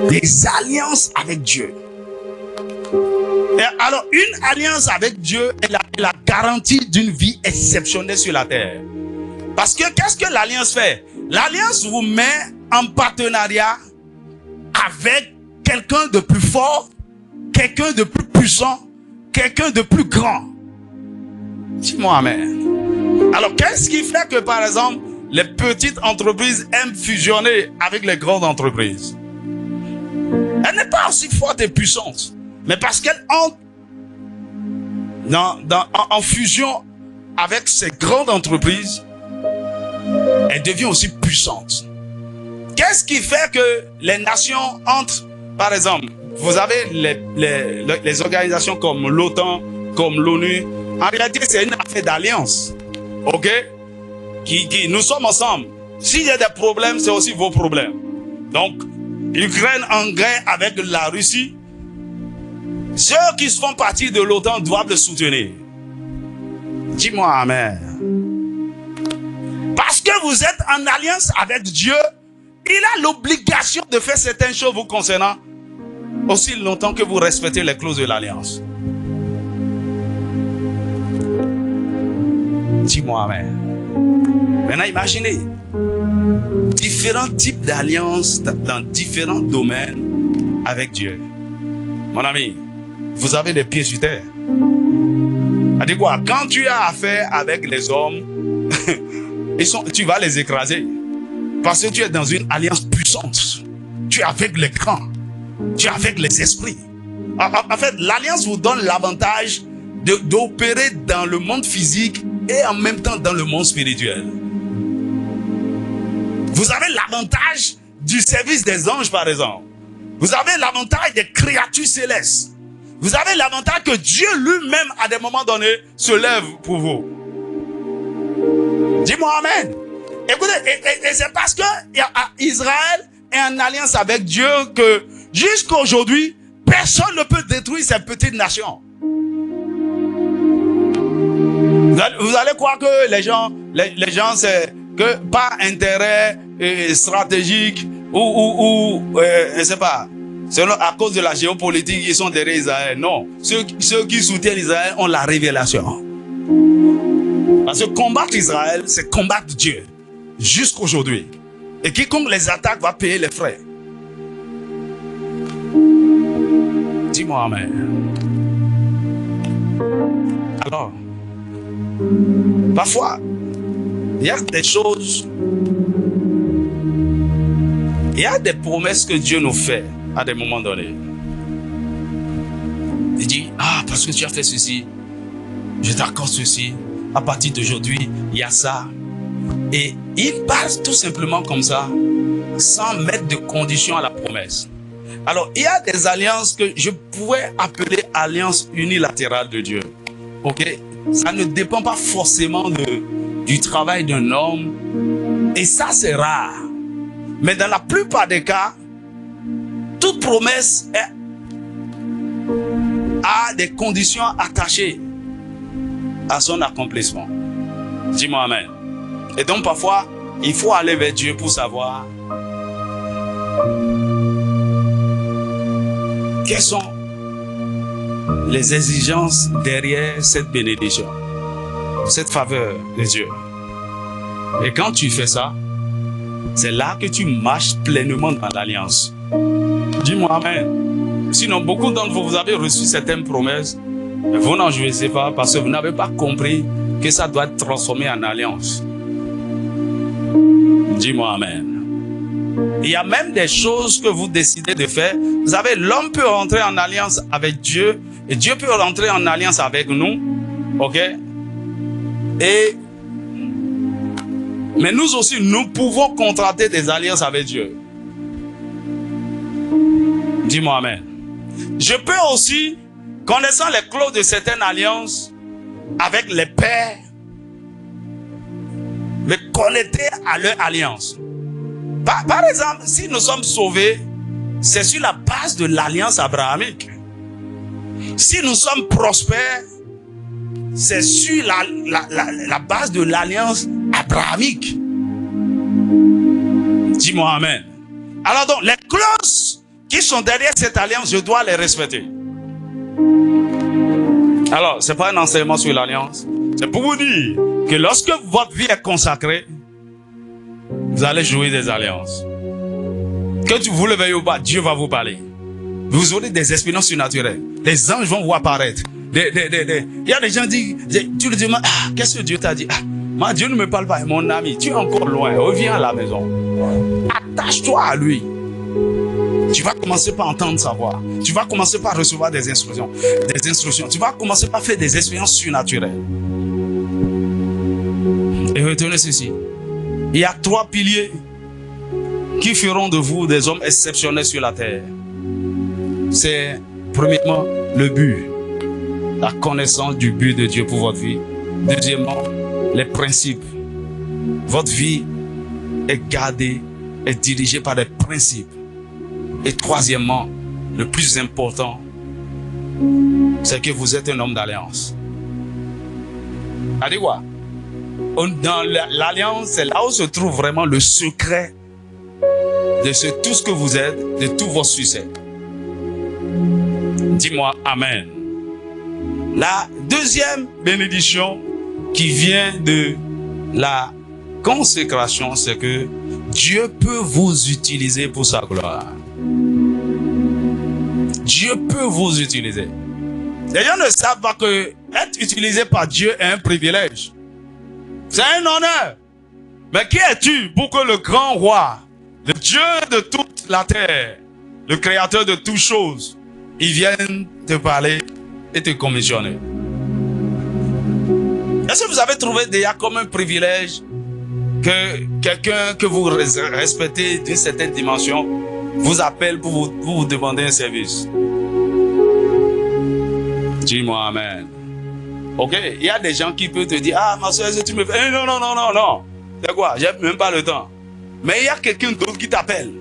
[SPEAKER 3] Des alliances avec Dieu. Et alors, une alliance avec Dieu est la garantie d'une vie exceptionnelle sur la terre. Parce que qu'est-ce que l'alliance fait? L'alliance vous met en partenariat avec quelqu'un de plus fort, quelqu'un de plus puissant, quelqu'un de plus grand. Dis-moi amen. Alors, qu'est-ce qui fait que, par exemple, les petites entreprises aiment fusionner avec les grandes entreprises? Elle n'est pas aussi forte et puissante, mais parce qu'elle entre en fusion avec ces grandes entreprises, elle devient aussi puissante. Qu'est-ce qui fait que les nations entrent? Par exemple, vous avez les organisations comme l'OTAN, comme l'ONU. En réalité, c'est une affaire d'alliance. Ok? Nous sommes ensemble. S'il y a des problèmes, c'est aussi vos problèmes. Donc, l'Ukraine en guerre avec la Russie. Ceux qui font partie de l'OTAN doivent le soutenir. Dis-moi amen. Parce que vous êtes en alliance avec Dieu, il a l'obligation de faire certaines choses vous concernant aussi longtemps que vous respectez les clauses de l'alliance. Dis-moi amen. Maintenant, imaginez différents types d'alliances dans différents domaines avec Dieu. Mon ami, vous avez les pieds sur terre. C'est-à-dire quoi? Quand tu as affaire avec les hommes, tu vas les écraser. Parce que tu es dans une alliance puissante. Tu es avec les grands. Tu es avec les esprits. En fait, l'alliance vous donne l'avantage d'opérer dans le monde physique et en même temps dans le monde spirituel. Vous avez l'avantage du service des anges, par exemple. Vous avez l'avantage des créatures célestes. Vous avez l'avantage que Dieu lui-même, à des moments donnés, se lève pour vous. Dis-moi amen. Écoutez, et c'est parce que Israël est en alliance avec Dieu que jusqu'à aujourd'hui, personne ne peut détruire ces petites nations. Vous allez croire que les gens c'est que par intérêt stratégique ou je sais pas, selon à cause de la géopolitique, ils sont derrière Israël. Non, ceux qui soutiennent Israël ont la révélation. Parce que combattre Israël, c'est combattre Dieu jusqu'aujourd'hui. Et quiconque les attaque va payer les frais. Dis-moi amen. Alors, parfois, il y a des choses, il y a des promesses que Dieu nous fait à des moments donnés. Il dit, parce que tu as fait ceci, je t'accorde ceci, à partir d'aujourd'hui, il y a ça. Et il parle tout simplement comme ça, sans mettre de conditions à la promesse. Alors, il y a des alliances que je pourrais appeler alliances unilatérales de Dieu. Ok? Ça ne dépend pas forcément du travail d'un homme. Et ça, c'est rare. Mais dans la plupart des cas, toute promesse a des conditions attachées à son accomplissement. Dis-moi amen. Et donc parfois, il faut aller vers Dieu pour savoir quelles sont les exigences derrière cette bénédiction, cette faveur de Dieu. Et quand tu fais ça, c'est là que tu marches pleinement dans l'alliance. Dis-moi amen. Sinon, beaucoup d'entre vous, vous avez reçu certaines promesses, mais vous n'en jouissez pas parce que vous n'avez pas compris que ça doit être transformé en alliance. Dis-moi amen. Il y a même des choses que vous décidez de faire. Vous savez, l'homme peut rentrer en alliance avec Dieu et Dieu peut rentrer en alliance avec nous. Ok? Mais nous aussi, nous pouvons contracter des alliances avec Dieu. Dis-moi amen. Je peux aussi, connaissant les clauses de certaines alliances avec les pères, me connecter à leur alliance. Par exemple, si nous sommes sauvés, c'est sur la base de l'alliance abrahamique. Si nous sommes prospères, c'est sur la base de l'alliance abrahamique. Dis-moi amen. Alors donc, les clauses qui sont derrière cette alliance, je dois les respecter. Alors, ce n'est pas un enseignement sur l'alliance. C'est pour vous dire que lorsque votre vie est consacrée, vous allez jouer des alliances. Que vous le veuillez ou pas, Dieu va vous parler. Vous aurez des expériences surnaturelles. Les anges vont vous apparaître. Il y a des gens qui disent, tu le demandes, qu'est-ce que Dieu t'a dit? Moi, Dieu ne me parle pas, mon ami. Tu es encore loin. Reviens à la maison. Attache-toi à lui. Tu vas commencer par entendre sa voix. Tu vas commencer par recevoir des instructions. Tu vas commencer par faire des expériences surnaturelles. Et retenez ceci. Il y a 3 piliers qui feront de vous des hommes exceptionnels sur la terre. C'est premièrement le but. La connaissance du but de Dieu pour votre vie. Deuxièmement, les principes. Votre vie est gardée, est dirigée par des principes. Et troisièmement, le plus important, c'est que vous êtes un homme d'alliance. Allez quoi? Dans l'alliance, c'est là où se trouve vraiment le secret de tout ce que vous êtes, de tout votre succès. Dis-moi amen. La deuxième bénédiction qui vient de la consécration, c'est que Dieu peut vous utiliser pour sa gloire. Dieu peut vous utiliser. Les gens ne savent pas que être utilisé par Dieu est un privilège. C'est un honneur. Mais qui es-tu pour que le grand roi, le Dieu de toute la terre, le créateur de toutes choses, il vienne te parler et te commissionner? Est-ce que vous avez trouvé déjà comme un privilège que quelqu'un que vous respectez d'une certaine dimension vous appelle pour vous demander un service? Dis-moi amen. Ok, il y a des gens qui peuvent te dire, ma soeur, est-ce que tu me fais? Non. C'est quoi? J'ai même pas le temps. Mais il y a quelqu'un d'autre qui t'appelle.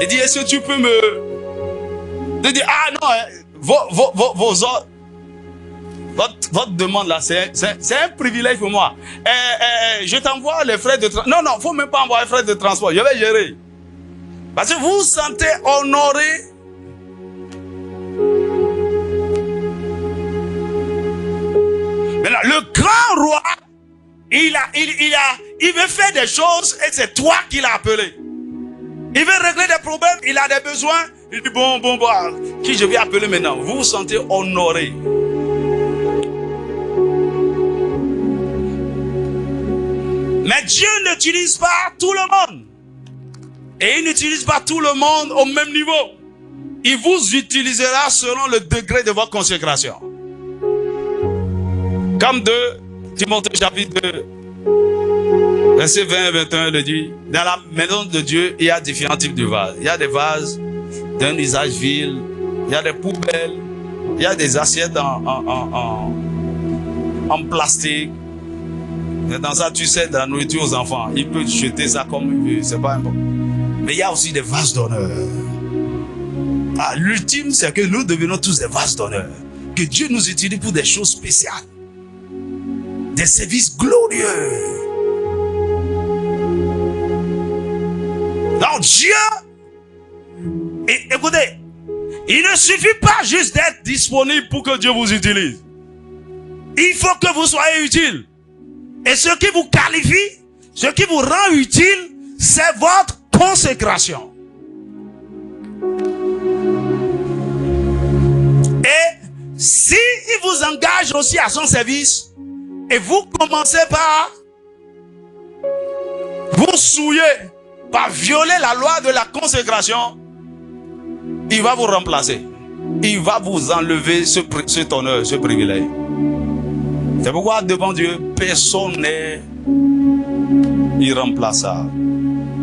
[SPEAKER 3] Il dit, est-ce que tu peux me... Tu dis, votre demande là, c'est un privilège pour moi. Je t'envoie les frais de transport. Non, faut même pas envoyer les frais de transport. Je vais gérer. Parce que vous vous sentez honoré. Maintenant, le grand roi, il veut faire des choses et c'est toi qui l'as appelé. Il veut régler des problèmes, il a des besoins. Il dit bon, qui je vais appeler maintenant? Vous vous sentez honoré. Mais Dieu n'utilise pas tout le monde. Et il n'utilise pas tout le monde au même niveau. Il vous utilisera selon le degré de votre consécration. Comme 2 Timothée chapitre 2, verset 20 et 21 le dit. Dans la maison de Dieu, il y a différents types de vases. Il y a des vases d'un usage vil. Il y a des poubelles. Il y a des assiettes en plastique. Et dans ça, tu sais, de la nourriture aux enfants. Il peut jeter ça comme il veut, c'est pas important. Mais il y a aussi des vases d'honneur. Ah, l'ultime, c'est que nous devenons tous des vases d'honneur. Que Dieu nous utilise pour des choses spéciales. Des services glorieux. Donc Dieu, écoutez, il ne suffit pas juste d'être disponible pour que Dieu vous utilise. Il faut que vous soyez utile. Et ce qui vous qualifie, ce qui vous rend utile, c'est votre consécration. Et si il vous engage aussi à son service, et vous commencez par vous souiller, par violer la loi de la consécration, il va vous remplacer. Il va vous enlever cet honneur, ce privilège. C'est pourquoi devant Dieu, personne n'est irremplaçable.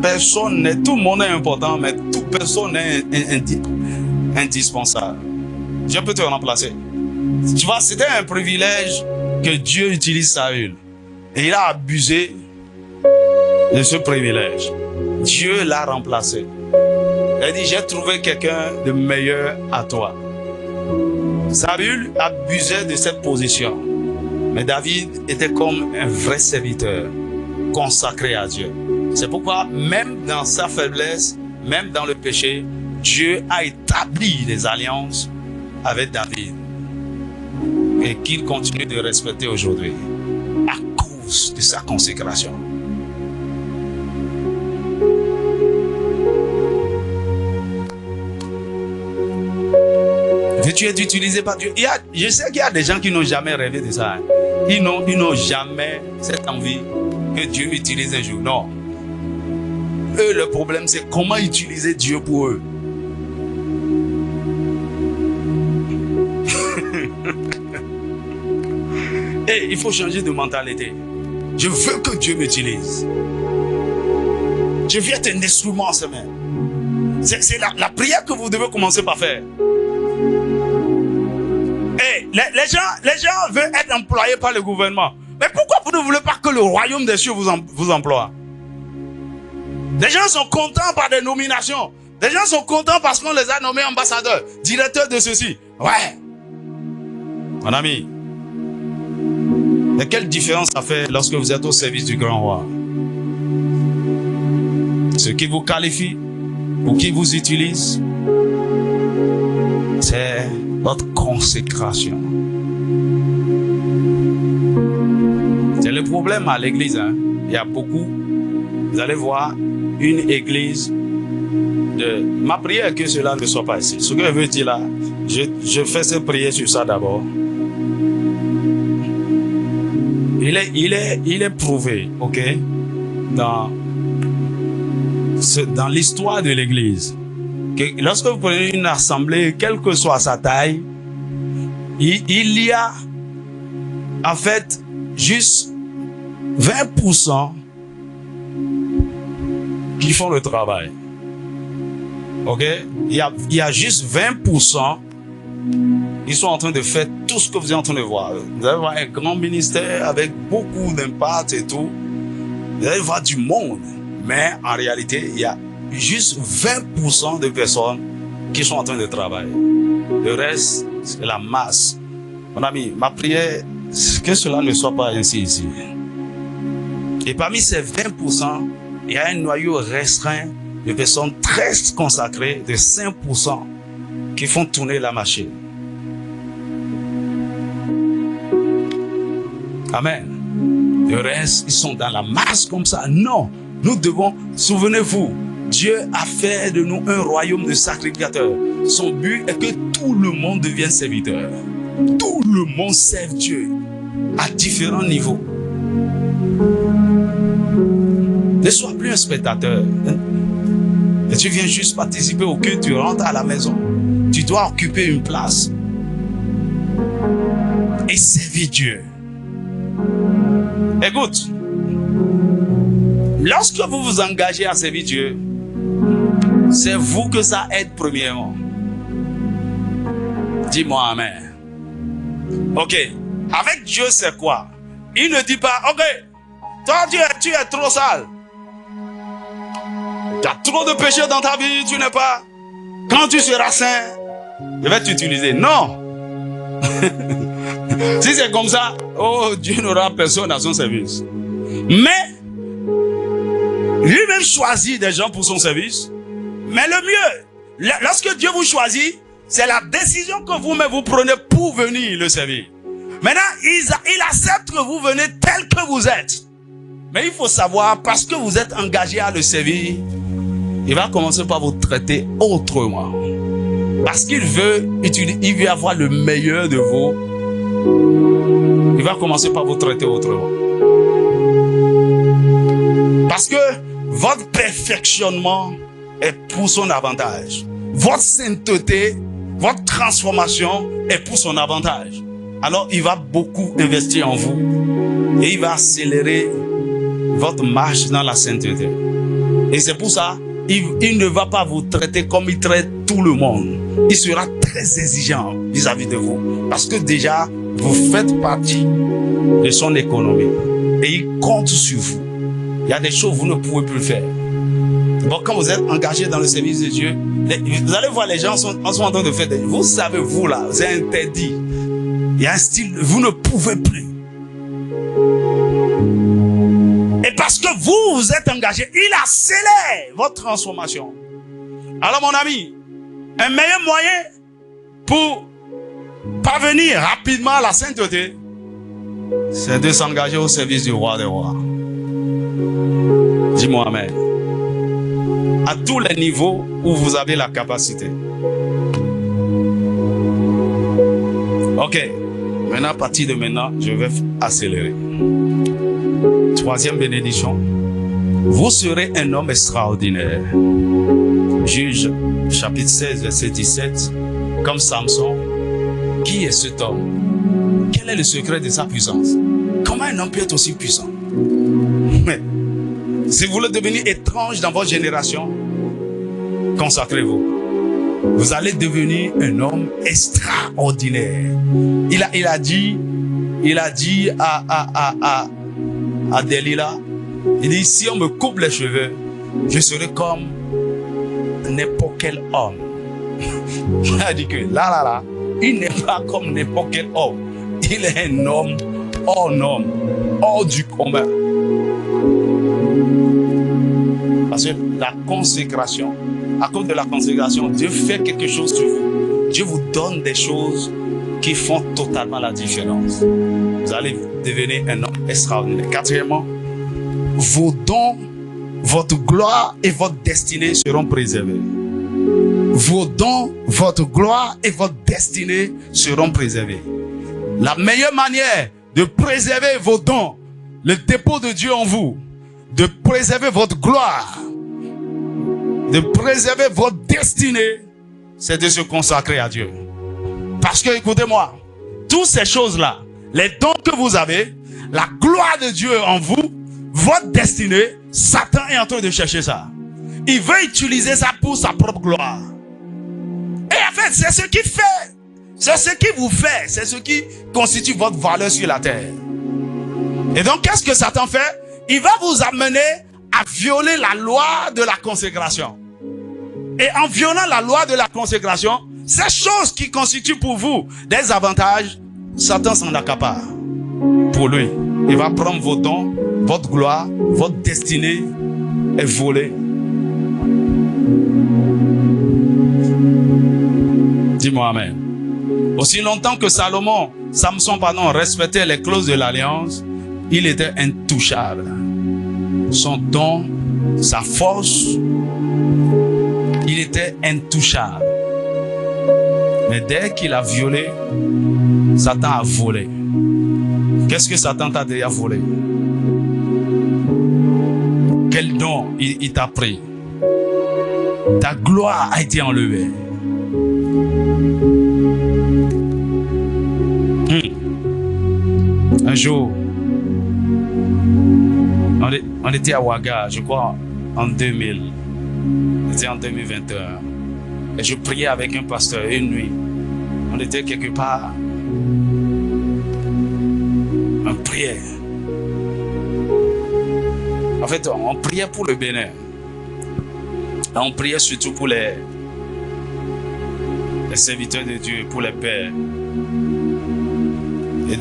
[SPEAKER 3] Personne n'est, tout le monde est important, mais toute personne n'est indispensable. Dieu peut te remplacer. Tu vois, c'était un privilège que Dieu utilise Saül. Et il a abusé de ce privilège. Dieu l'a remplacé. Il a dit, j'ai trouvé quelqu'un de meilleur à toi. Saül abusait de cette position. Mais David était comme un vrai serviteur, consacré à Dieu. C'est pourquoi, même dans sa faiblesse, même dans le péché, Dieu a établi des alliances avec David. Et qu'il continue de respecter aujourd'hui, à cause de sa consécration. Tu es utilisé par Dieu. Je sais qu'il y a des gens qui n'ont jamais rêvé de ça. Hein. Ils n'ont jamais cette envie que Dieu utilise un jour. Non. Eux, le problème, c'est comment utiliser Dieu pour eux. Et il faut changer de mentalité. Je veux que Dieu m'utilise. Je veux être un instrument en ses mains. C'est la prière que vous devez commencer par faire. Et les gens veulent être employés par le gouvernement. Mais pourquoi vous ne voulez pas que le royaume des cieux vous emploie? Les gens sont contents par des nominations. Les gens sont contents parce qu'on les a nommés ambassadeurs, directeurs de ceci. Ouais. Mon ami. Mais quelle différence ça fait lorsque vous êtes au service du grand roi? Ce qui vous qualifie, ou qui vous utilise, c'est votre consécration. C'est le problème à l'église. Hein. Il y a beaucoup. Vous allez voir une église de... Ma prière que cela ne soit pas ici. Ce que je veux dire là, je fais cette prière sur ça d'abord. Il est prouvé, ok, dans l'histoire de l'église, que lorsque vous prenez une assemblée, quelle que soit sa taille, il y a en fait juste 20% qui font le travail. Ok? Il y a juste 20%. Ils sont en train de faire tout ce que vous êtes en train de voir. Vous allez voir un grand ministère avec beaucoup d'impact et tout. Vous allez voir du monde. Mais en réalité, il y a juste 20% de personnes qui sont en train de travailler. Le reste, c'est la masse. Mon ami, ma prière, c'est que cela ne soit pas ainsi ici. Et parmi ces 20%, il y a un noyau restreint de personnes très consacrées, de 5% qui font tourner la machine. Amen. Le reste, ils sont dans la masse comme ça. Non, nous devons, souvenez-vous, Dieu a fait de nous un royaume de sacrificateurs. Son but est que tout le monde devienne serviteur. Tout le monde serve Dieu à différents niveaux. Ne sois plus un spectateur. Et tu viens juste participer au culte, tu rentres à la maison. Tu dois occuper une place et servir Dieu. Écoute, lorsque vous vous engagez à servir Dieu, c'est vous que ça aide premièrement. Dis-moi Amen. Ok, Avec Dieu, c'est quoi? Il ne dit pas, ok, toi tu es trop sale. Tu as trop de péchés dans ta vie, tu n'es pas. Quand tu seras saint, je vais t'utiliser. Non. Si c'est comme ça, oh, Dieu n'aura personne à son service. Mais, lui-même choisit des gens pour son service. Mais le mieux, lorsque Dieu vous choisit, c'est la décision que vous-même vous prenez pour venir le servir. Maintenant, il accepte que vous venez tel que vous êtes. Mais il faut savoir, parce que vous êtes engagé à le servir, il va commencer par vous traiter autrement. Parce qu'il veut avoir le meilleur de vous. Il va commencer par vous traiter autrement. Parce que votre perfectionnement est pour son avantage. Votre sainteté, votre transformation est pour son avantage. Alors il va beaucoup investir en vous et il va accélérer votre marche dans la sainteté. Et c'est pour ça, il ne va pas vous traiter comme il traite tout le monde. Il sera très exigeant vis-à-vis de vous. Parce que déjà, vous faites partie de son économie. Et il compte sur vous. Il y a des choses que vous ne pouvez plus faire. Bon, quand vous êtes engagé dans le service de Dieu, vous allez voir les gens sont en train de faire des... Vous savez, vous là, c'est interdit. Il y a un style, vous ne pouvez plus. Et parce que vous êtes engagé, il accélère votre transformation. Alors mon ami, un meilleur moyen pour parvenir rapidement à la sainteté, c'est de s'engager au service du roi des rois. Dis-moi amen. À tous les niveaux où vous avez la capacité. Ok. Maintenant, à partir de maintenant, je vais accélérer. Troisième bénédiction. Vous serez un homme extraordinaire. Juge, chapitre 16, verset 17. Comme Samson. Qui est cet homme? Quel est le secret de sa puissance? Comment un homme peut être aussi puissant? Mais, si vous voulez devenir étrange dans votre génération, consacrez-vous. Vous allez devenir un homme extraordinaire. Il a dit à Delilah, il dit, si on me coupe les cheveux, je serai comme n'importe quel homme. Il a dit que là, il n'est pas comme n'importe quel homme. Il est un homme, hors du commun. Parce que la consécration, à cause de la consécration, Dieu fait quelque chose sur vous. Dieu vous donne des choses qui font totalement la différence. Vous allez devenir un homme extraordinaire. Quatrièmement, vos dons, votre gloire et votre destinée seront préservés. Vos dons, votre gloire et votre destinée seront préservés. La meilleure manière de préserver vos dons, le dépôt de Dieu en vous, de préserver votre gloire, de préserver votre destinée, c'est de se consacrer à Dieu. Parce que, écoutez-moi, toutes ces choses-là, les dons que vous avez, la gloire de Dieu en vous, votre destinée, Satan est en train de chercher ça. Il veut utiliser ça pour sa propre gloire. Et en fait, c'est ce qu'il fait. C'est ce qui vous fait. C'est ce qui constitue votre valeur sur la terre. Et donc, qu'est-ce que Satan fait? Il va vous amener à violer la loi de la consécration. Et en violant la loi de la consécration, ces choses qui constituent pour vous des avantages, Satan s'en accapare pour lui. Il va prendre vos dons, votre gloire, votre destinée et voler. Dis-moi amen. Aussi longtemps que Samson, respectait les clauses de l'alliance, il était intouchable. Son don, sa force, il était intouchable. Mais dès qu'il a violé, Satan a volé. Qu'est-ce que Satan t'a déjà volé? Quel don il t'a pris? Ta gloire a été enlevée. Un jour, on était à Ouaga, je crois, en 2000. C'était en 2021. Et je priais avec un pasteur une nuit. On était quelque part. priait. En fait, on priait pour le Bénin. On priait surtout pour les serviteurs de Dieu, pour les pères. Et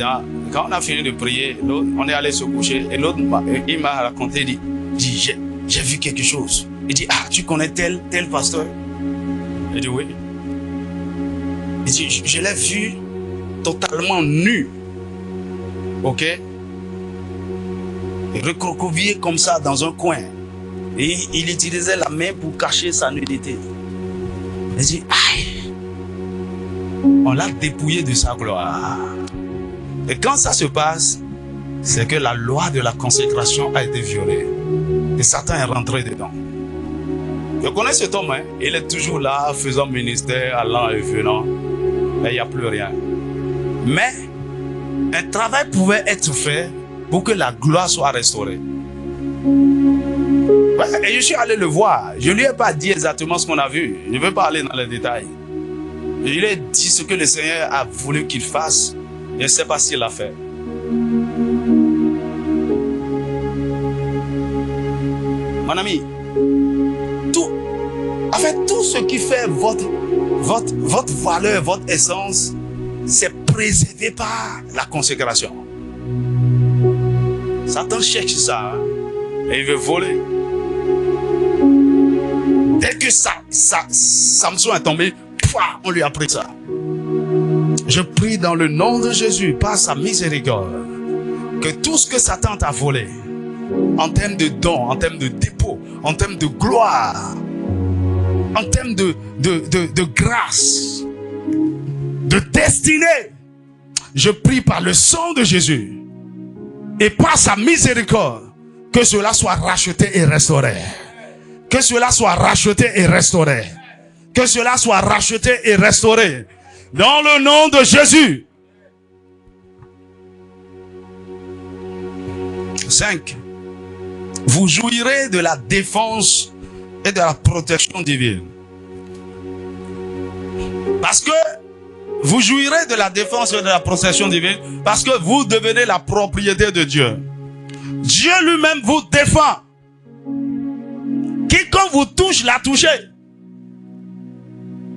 [SPEAKER 3] quand on a fini de prier, on est allé se coucher et l'autre, il m'a raconté, il dit j'ai vu quelque chose. Il dit, ah, tu connais tel pasteur? Il dit, oui. Il dit, je l'ai vu totalement nu. Ok? Recroquevillé comme ça dans un coin. Et il utilisait la main pour cacher sa nudité. Il dit, aïe, on l'a dépouillé de sa gloire. Et quand ça se passe, c'est que la loi de la consécration a été violée. Et Satan est rentré dedans. Je connais cet homme, hein? Il est toujours là, faisant ministère, allant et venant. Mais il n'y a plus rien. Mais un travail pouvait être fait pour que la gloire soit restaurée. Ouais, et je suis allé le voir. Je ne lui ai pas dit exactement ce qu'on a vu. Je ne veux pas aller dans les détails. Je lui ai dit ce que le Seigneur a voulu qu'il fasse. Je ne sais pas s'il l'a fait. Mon ami, tout ce qui fait votre valeur, votre essence, c'est préservé par la consécration. Satan cherche ça, hein, et il veut voler. Dès que Samson est tombé, on lui a pris ça. Je prie dans le nom de Jésus, par sa miséricorde, que tout ce que Satan t'a volé, en termes de dons, en termes de dépôt, en termes de gloire, en termes de grâce, de destinée, je prie par le sang de Jésus et par sa miséricorde, que cela soit racheté et restauré. Que cela soit racheté et restauré. Que cela soit racheté et restauré. Dans le nom de Jésus. 5. Vous jouirez de la défense et de la protection divine. Parce que vous jouirez de la défense et de la protection divine, parce que vous devenez la propriété de Dieu. Dieu lui-même vous défend. Quiconque vous touche, l'a touché.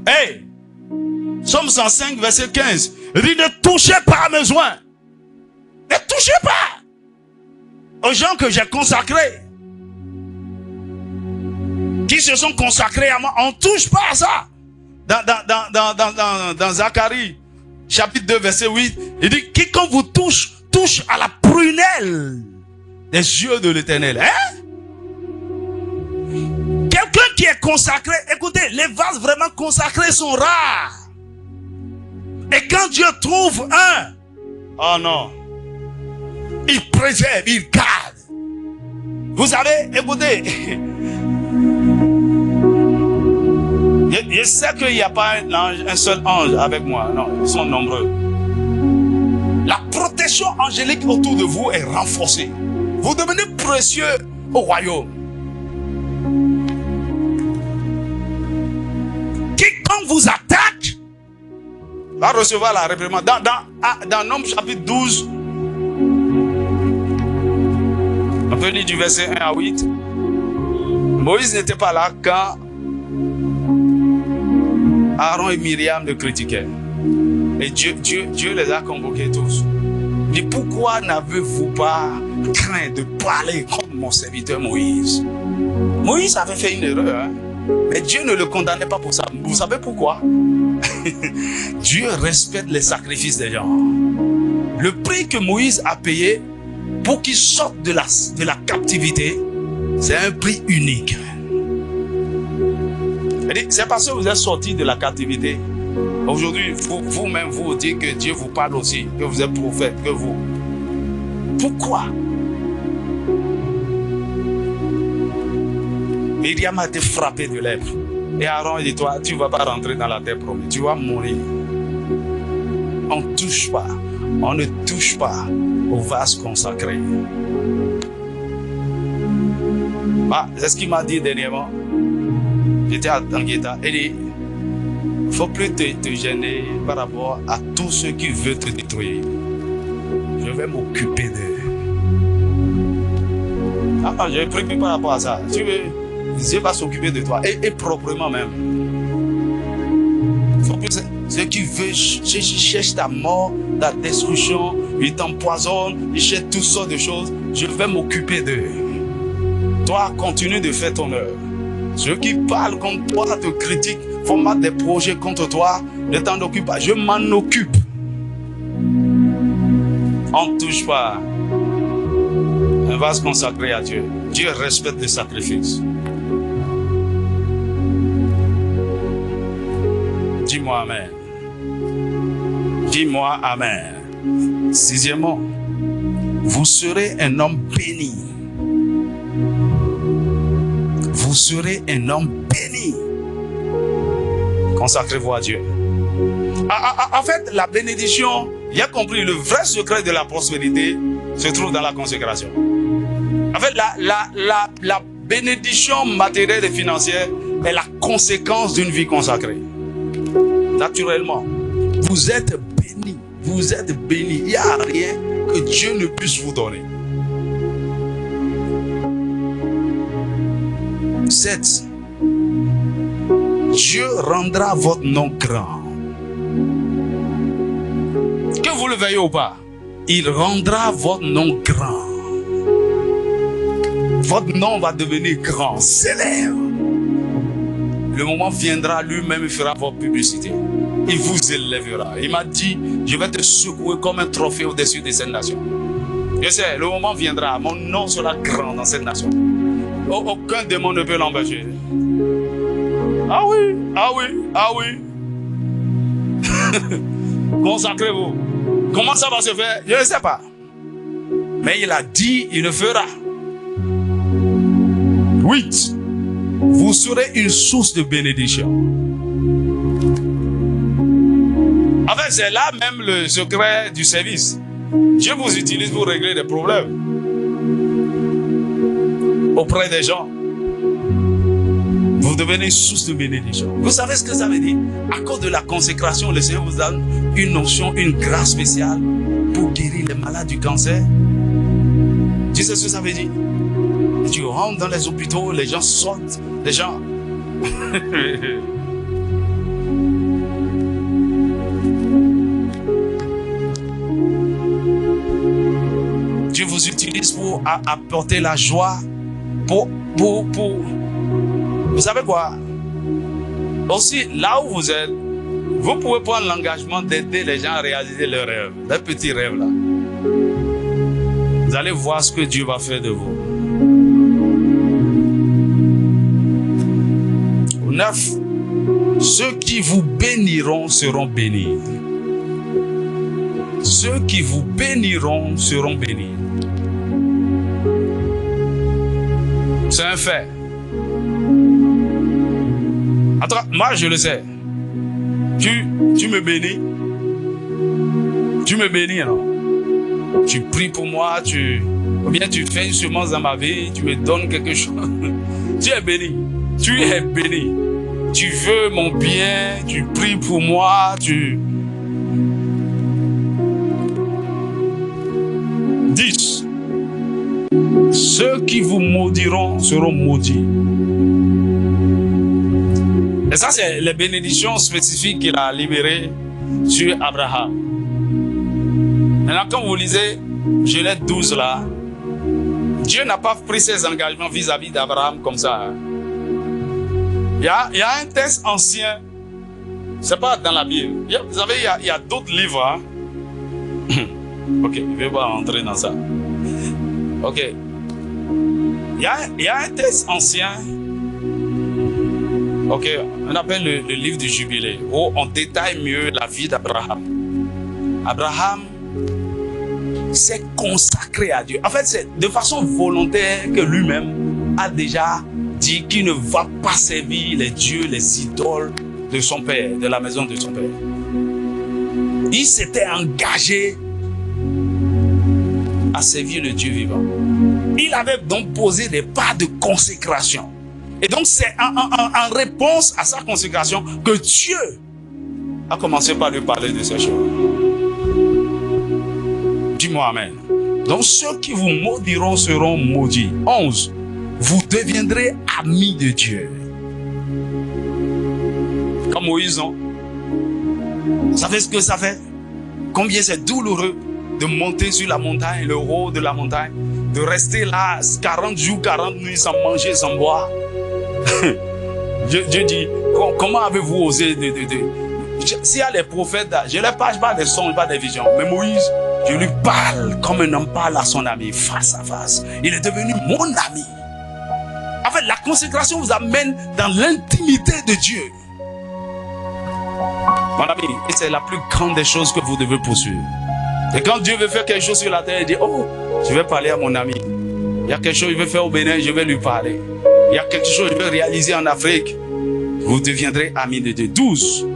[SPEAKER 3] Hey, Psaume 105, verset 15. Il dit, ne touchez pas à mes joints. Ne touchez pas aux gens que j'ai consacrés, qui se sont consacrés à moi. On ne touche pas à ça. Dans Zacharie, chapitre 2, verset 8, il dit, quiconque vous touche, touche à la prunelle des yeux de l'Éternel. Hein? Quelqu'un qui est consacré, écoutez, les vases vraiment consacrés sont rares. Et quand Dieu trouve un, oh non, il préserve, il garde. Vous savez, écoutez, je sais qu'il n'y a pas un seul ange avec moi. Non, ils sont nombreux. La protection angélique autour de vous est renforcée. Vous devenez précieux au royaume. Quiconque vous attaque va recevoir la réprimande. Dans Nombre chapitre 12, on peut lire du verset 1 à 8. Moïse n'était pas là quand Aaron et Myriam le critiquaient. Et Dieu les a convoqués tous. Il dit, pourquoi n'avez-vous pas craint de parler comme mon serviteur Moïse? Moïse avait fait une erreur, hein? Mais Dieu ne le condamnait pas pour ça. Vous savez pourquoi? Dieu respecte les sacrifices des gens. Le prix que Moïse a payé pour qu'il sorte de la captivité, c'est un prix unique. C'est parce que vous êtes sortis de la captivité. Aujourd'hui, vous-même, vous dites que Dieu vous parle aussi, que vous êtes prophète, que vous. Pourquoi? Myriam a été frappée de lèpre. Et Aaron dit, toi, tu ne vas pas rentrer dans la terre promise. Tu vas mourir. On ne touche pas. On ne touche pas au vase consacré. Ah, c'est ce qu'il m'a dit dernièrement. J'étais à Tangueta. Il dit, il ne faut plus te gêner par rapport à tous ceux qui veulent te détruire. Je Je vais m'occuper d'eux. Ah, je prie plus par rapport à ça. Tu veux, Dieu va s'occuper de toi et proprement même. Ceux qui veulent, cherchent ta mort, ta destruction, ils t'empoisonnent, ils cherchent toutes sortes de choses. Je vais m'occuper d'eux. Toi, continue de faire ton œuvre. Ceux qui parlent contre toi, te critiquent, forment des projets contre toi, ne t'en occupe pas. Je m'en occupe. On ne touche pas. On va se consacrer à Dieu. Dieu respecte les sacrifices. Dis-moi Amen. Dis-moi Amen. Sixièmement, vous serez un homme béni. Vous serez un homme béni. Consacrez-vous à Dieu. En fait, la bénédiction, il a compris, le vrai secret de la prospérité se trouve dans la consécration. En fait, la bénédiction matérielle et financière est la conséquence d'une vie consacrée. Naturellement, vous êtes bénis. Vous êtes bénis. Il n'y a rien que Dieu ne puisse vous donner. 7. Dieu rendra votre nom grand. Que vous le veuillez ou pas, il rendra votre nom grand. Votre nom va devenir grand, célèbre. Le moment viendra, lui-même fera votre publicité. Il vous élèvera. Il m'a dit, je vais te secouer comme un trophée au-dessus de cette nation. Je sais, le moment viendra, mon nom sera grand dans cette nation. Aucun démon ne peut l'empêcher. Ah oui, ah oui, ah oui. Consacrez-vous. Comment ça va se faire? Je ne sais pas. Mais il a dit, il le fera. 8. Vous serez une source de bénédiction. En fait, c'est là même le secret du service. Dieu vous utilise pour régler des problèmes auprès des gens. Vous devenez une source de bénédiction. Vous savez ce que ça veut dire? À cause de la consécration, le Seigneur vous donne une notion, une grâce spéciale pour guérir les malades du cancer. Tu sais ce que ça veut dire? Tu rentres dans les hôpitaux, les gens sortent, les gens... Dieu vous utilise pour apporter la joie, pour... Vous savez quoi? Aussi, là où vous êtes, vous pouvez prendre l'engagement d'aider les gens à réaliser leurs rêves, leurs petits rêves là. Vous allez voir ce que Dieu va faire de vous. 9. Ceux qui vous béniront seront bénis. Ceux qui vous béniront seront bénis. C'est un fait. Attends, moi je le sais. Tu me bénis. Tu me bénis, non? Tu pries pour moi, ou bien tu fais une semence dans ma vie, tu me donnes quelque chose. Tu es béni. Tu es béni. Tu veux mon bien, tu pries pour moi, 10. Ceux qui vous maudiront seront maudits. Et ça, c'est les bénédictions spécifiques qu'il a libérées sur Abraham. Maintenant, quand vous lisez Genèse 12 là, Dieu n'a pas pris ses engagements vis-à-vis d'Abraham comme ça. Il y a un texte ancien, c'est pas dans la Bible. Vous savez, il y a d'autres livres. Hein? Ok, je ne vais pas entrer dans ça. Ok. Il y a un texte ancien, ok, on appelle le livre du Jubilé, où on détaille mieux la vie d'Abraham. Abraham s'est consacré à Dieu. En fait, c'est de façon volontaire que lui-même a déjà dit qu'il ne va pas servir les dieux, les idoles de son père, de la maison de son père. Il s'était engagé à servir le Dieu vivant. Il avait donc posé des pas de consécration. Et donc c'est en réponse à sa consécration que Dieu a commencé par lui parler de ces choses. Dis-moi amen. Donc ceux qui vous maudiront seront maudits. 11. Vous deviendrez amis de Dieu. Comme Moïse, non? Vous savez ce que ça fait? Combien c'est douloureux de monter sur la montagne, le haut de la montagne, de rester là 40 jours, 40 nuits sans manger, sans boire. Dieu dit, comment avez-vous osé s'il y a les prophètes, je ne leur parle pas des songes, pas des visions. Mais Moïse, je lui parle comme un homme parle à son ami, face à face. Il est devenu mon ami. En fait, la consécration vous amène dans l'intimité de Dieu. Mon ami, et c'est la plus grande des choses que vous devez poursuivre. Et quand Dieu veut faire quelque chose sur la terre, il dit, oh, je vais parler à mon ami. Il y a quelque chose qu'il veut faire au Bénin, je vais lui parler. Il y a quelque chose qu'il veut réaliser en Afrique. Vous deviendrez amis de Dieu. 12.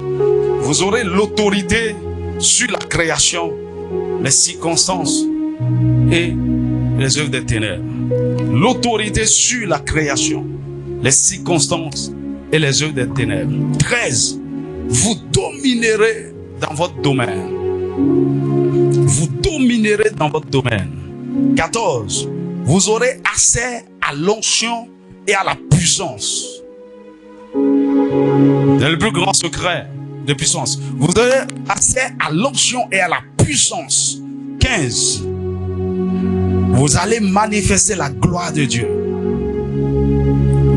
[SPEAKER 3] Vous aurez l'autorité sur la création, les circonstances et les œuvres des ténèbres. L'autorité sur la création, les circonstances et les œuvres des ténèbres. 13. Vous dominerez dans votre domaine. Vous dominerez dans votre domaine. 14. Vous aurez accès à l'onction et à la puissance. C'est le plus grand secret de puissance. Vous aurez accès à l'onction et à la puissance. 15. Vous allez manifester la gloire de Dieu.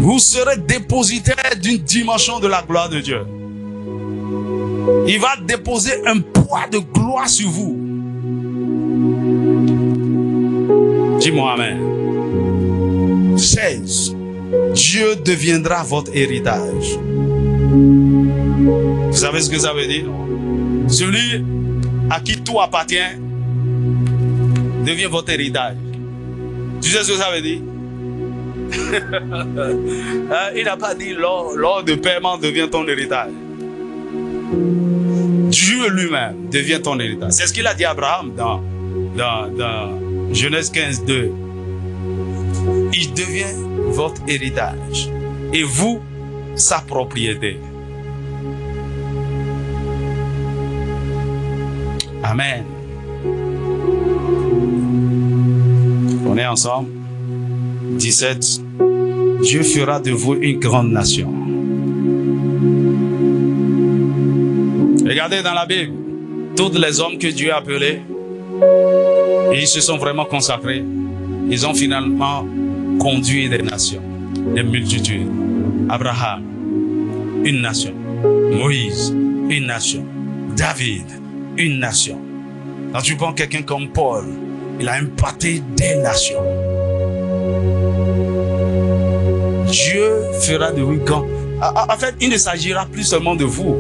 [SPEAKER 3] Vous serez dépositaire d'une dimension de la gloire de Dieu. Il va déposer un poids de gloire sur vous. Dis-moi amen. 16. Dieu deviendra votre héritage. Vous savez ce que ça veut dire? Celui à qui tout appartient devient votre héritage. Tu sais ce que ça veut dire? Il n'a pas dit l'or de paiement devient ton héritage. Dieu lui-même devient ton héritage. C'est ce qu'il a dit à Abraham dans Genèse 15, 2. Il devient votre héritage et vous, sa propriété. Amen. On est ensemble. 17. Dieu fera de vous une grande nation. Regardez dans la Bible, tous les hommes que Dieu a appelés, et ils se sont vraiment consacrés, ils ont finalement conduit des nations, des multitudes. Abraham, une nation. Moïse, une nation. David, une nation. Quand tu prends quelqu'un comme Paul, il a impacté des nations. Dieu fera de vous grand. En fait, il ne s'agira plus seulement de vous.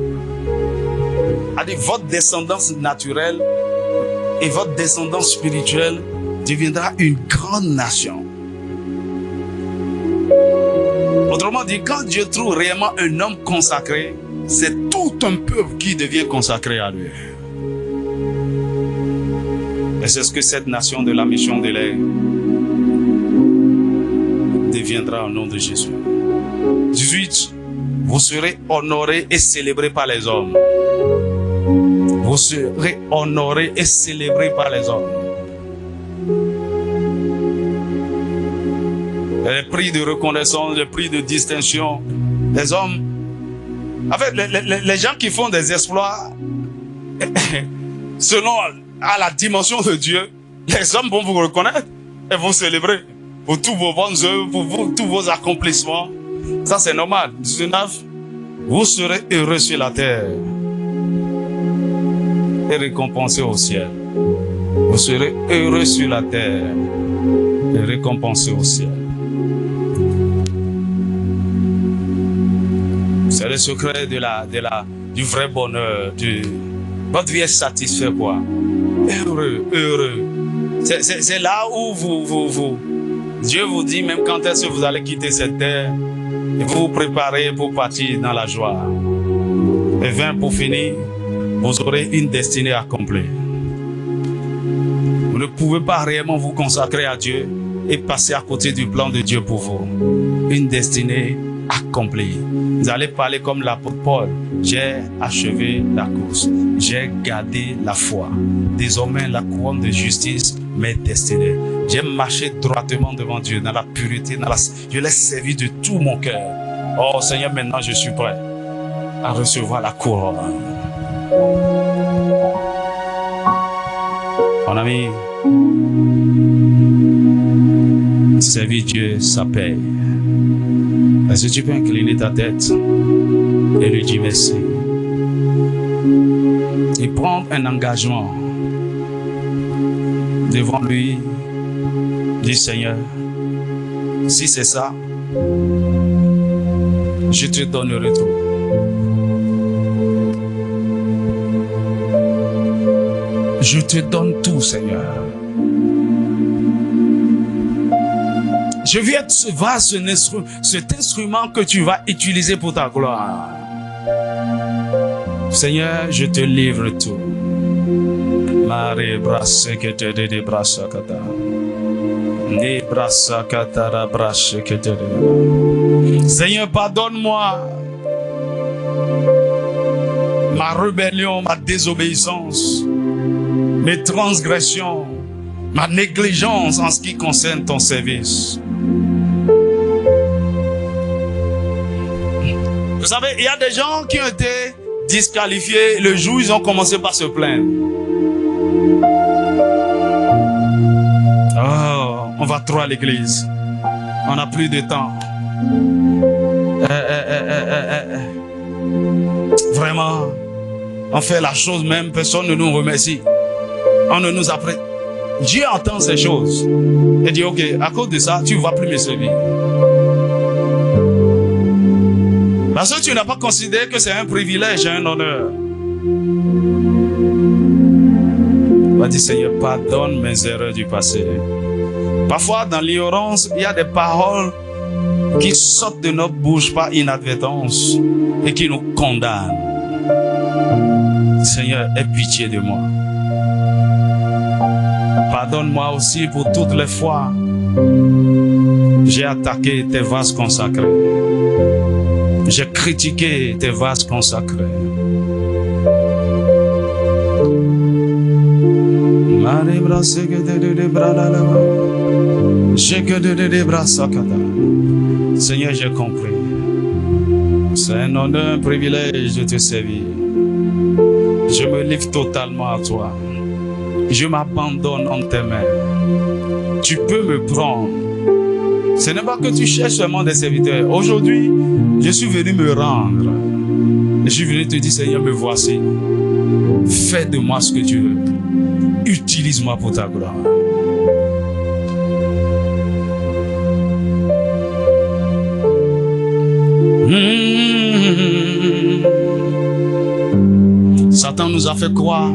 [SPEAKER 3] Votre descendance naturelle et votre descendance spirituelle deviendra une grande nation. Autrement dit, quand Dieu trouve réellement un homme consacré, c'est tout un peuple qui devient consacré à lui. Et c'est ce que cette nation de la mission de l'air deviendra au nom de Jésus. 18. Vous serez honorés et célébrés par les hommes. Vous serez honorés et célébrés par les hommes. Les prix de reconnaissance, les prix de distinction, les hommes. En fait, les gens qui font des exploits, selon à la dimension de Dieu, les hommes vont vous reconnaître et vont célébrer pour tous vos bonnes œuvres, pour tous vos accomplissements. Ça, c'est normal. 19. Vous serez heureux sur la terre et récompensés au ciel. Vous serez heureux sur la terre et récompensés au ciel. C'est le secret du vrai bonheur. Votre vie est satisfaite, quoi. Heureux, heureux. C'est là où Dieu vous dit, même quand est-ce que vous allez quitter cette terre, et vous vous préparez pour partir dans la joie. Et 20 pour finir, vous aurez une destinée accomplie. Vous ne pouvez pas réellement vous consacrer à Dieu et passer à côté du plan de Dieu pour vous. Une destinée accompli. Vous allez parler comme l'apôtre Paul. J'ai achevé la course. J'ai gardé la foi. Désormais, la couronne de justice m'est destinée. J'ai marché droitement devant Dieu, dans la pureté, je l'ai servi de tout mon cœur. Oh Seigneur, maintenant je suis prêt à recevoir la couronne. Mon ami, servir Dieu, ça paye. Est-ce que tu peux incliner ta tête et lui dire merci? Et prendre un engagement devant lui. Dis Seigneur, si c'est ça, je te donnerai tout. Je te donne tout, Seigneur. Je veux être cet instrument que tu vas utiliser pour ta gloire. Seigneur, je te livre tout. Marie brasse que te de brasse kata. Ni brasse kata brasse que te de. Seigneur, pardonne-moi ma rébellion, ma désobéissance, mes transgressions, ma négligence en ce qui concerne ton service. Vous savez, il y a des gens qui ont été disqualifiés le jour où ils ont commencé par se plaindre. Oh, on va trop à l'église. On n'a plus de temps. Vraiment, on fait la chose même, personne ne nous remercie. On ne nous apprête. Dieu entend ces choses et dit, ok, à cause de ça, tu ne vas plus me servir. Parce que tu n'as pas considéré que c'est un privilège et un honneur. On va dire, Seigneur, pardonne mes erreurs du passé. Parfois, dans l'ignorance, il y a des paroles qui sortent de notre bouche par inadvertance et qui nous condamnent. Seigneur, aie pitié de moi. Pardonne-moi aussi pour toutes les fois j'ai attaqué tes vases consacrés. J'ai critiqué tes vases consacrés. Seigneur, j'ai compris. C'est un honneur, un privilège de te servir. Je me livre totalement à toi. Je m'abandonne en tes mains. Tu peux me prendre. Ce n'est pas que tu cherches seulement des serviteurs. Aujourd'hui, je suis venu me rendre. Je suis venu te dire, Seigneur, me voici. Fais de moi ce que tu veux. Utilise-moi pour ta gloire. Satan nous a fait croire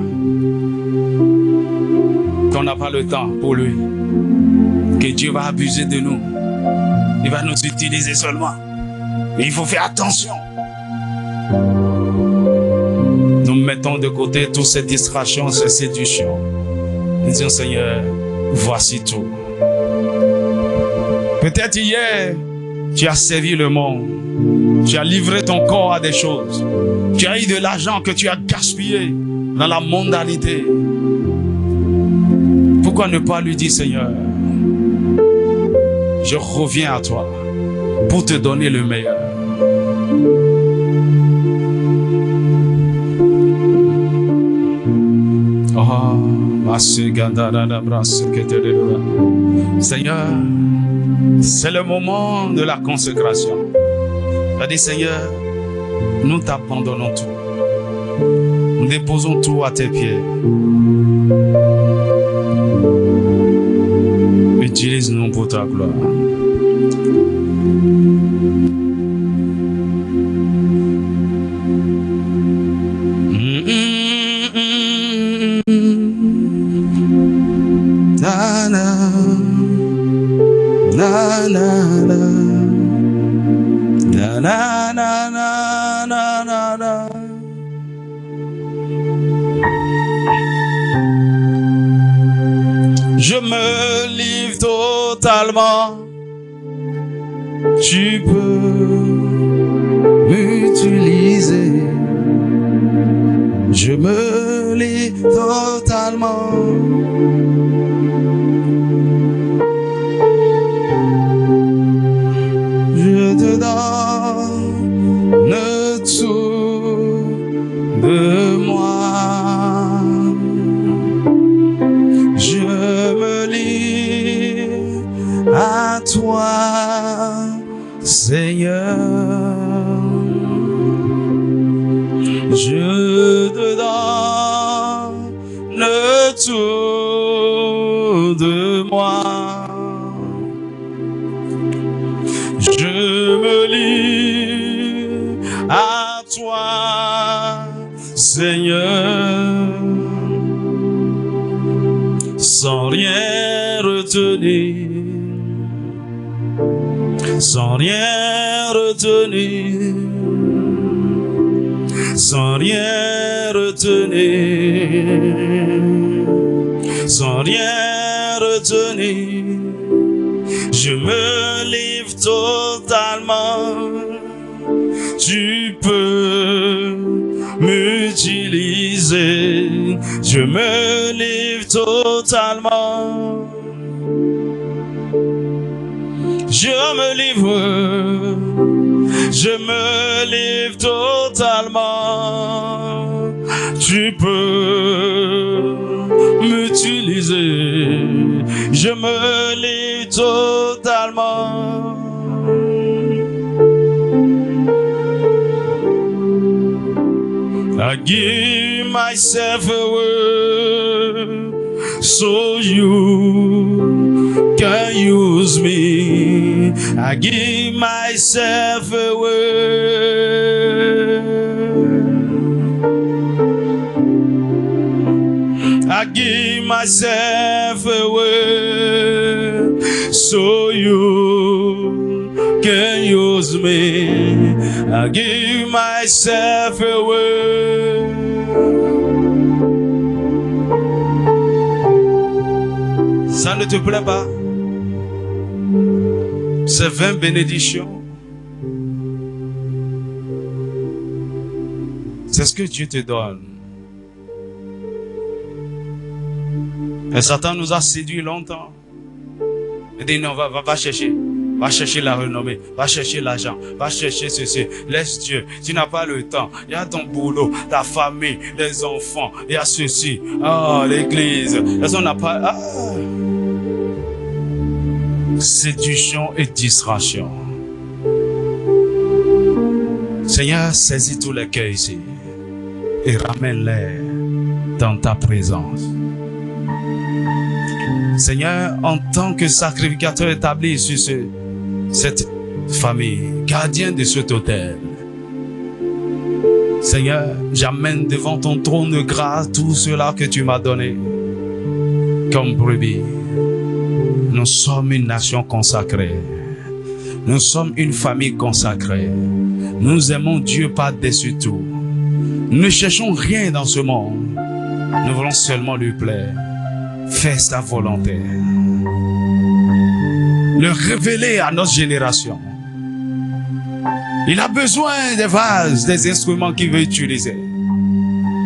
[SPEAKER 3] qu'on n'a pas le temps pour lui, que Dieu va abuser de nous, il va nous utiliser seulement. Mais il faut faire attention. Nous mettons de côté toutes ces distractions, ces séductions. Nous disons, Seigneur, voici tout. Peut-être hier, tu as servi le monde. Tu as livré ton corps à des choses. Tu as eu de l'argent que tu as gaspillé dans la mondanité. Pourquoi ne pas lui dire, Seigneur, je reviens à toi pour te donner le meilleur. Seigneur, c'est le moment de la consécration. C'est-à-dire, Seigneur, nous t'abandonnons tout. Nous déposons tout à tes pieds. Utilise-nous pour ta gloire. Na na na na na na na na na na na. Je me livre totalement. Tu peux m'utiliser. Je me livre totalement. Je te donne tout de moi. Je me livre à toi, Seigneur. Je te donne tout de moi. Je me livre à toi, Seigneur, sans rien retenir, sans rien retenir, sans rien retenir, sans rien retenir. Je me livre totalement. Tu peux m'utiliser. Je me livre totalement. Je me livre. Je me livre totalement. Tu peux m'utiliser. Je me livre totalement. I give myself away so you can use me. I give myself away. I give myself away so you can use me. I give myself away. Ça ne te plaît pas? Ces 20 bénédictions, c'est ce que Dieu te donne. Et Satan nous a séduit longtemps. Il dit non, va chercher. Va chercher la renommée, va chercher l'argent, va chercher ceci. Laisse Dieu. Tu n'as pas le temps. Il y a ton boulot, ta famille, les enfants. Il y a ceci. Oh, l'église. Est-ce qu'on n'a pas... Ah. Séduction et distraction. Seigneur, saisis tous les cœurs ici et ramène-les dans ta présence. Seigneur, en tant que sacrificateur établi sur cette famille, gardien de cet autel, Seigneur, j'amène devant ton trône de grâce tout cela que tu m'as donné comme brebis. Nous sommes une nation consacrée. Nous sommes une famille consacrée. Nous aimons Dieu par-dessus tout. Nous ne cherchons rien dans ce monde. Nous voulons seulement lui plaire. Fais sa volonté. Le révéler à notre génération. Il a besoin des vases, des instruments qu'il veut utiliser.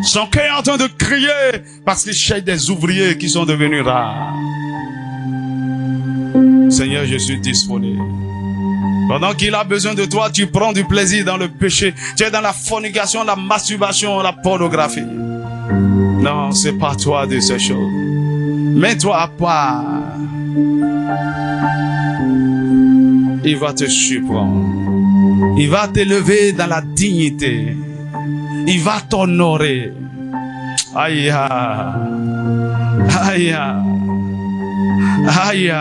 [SPEAKER 3] Son cœur est en train de crier parce qu'il cherche des ouvriers qui sont devenus rares. Seigneur, je suis disponible. Pendant qu'il a besoin de toi, tu prends du plaisir dans le péché. Tu es dans la fornication, la masturbation, la pornographie. Non, c'est pas toi de ces choses. Mets-toi à part. Il va te surprendre. Il va t'élever dans la dignité. Il va t'honorer. Aïe, aïe, aïe.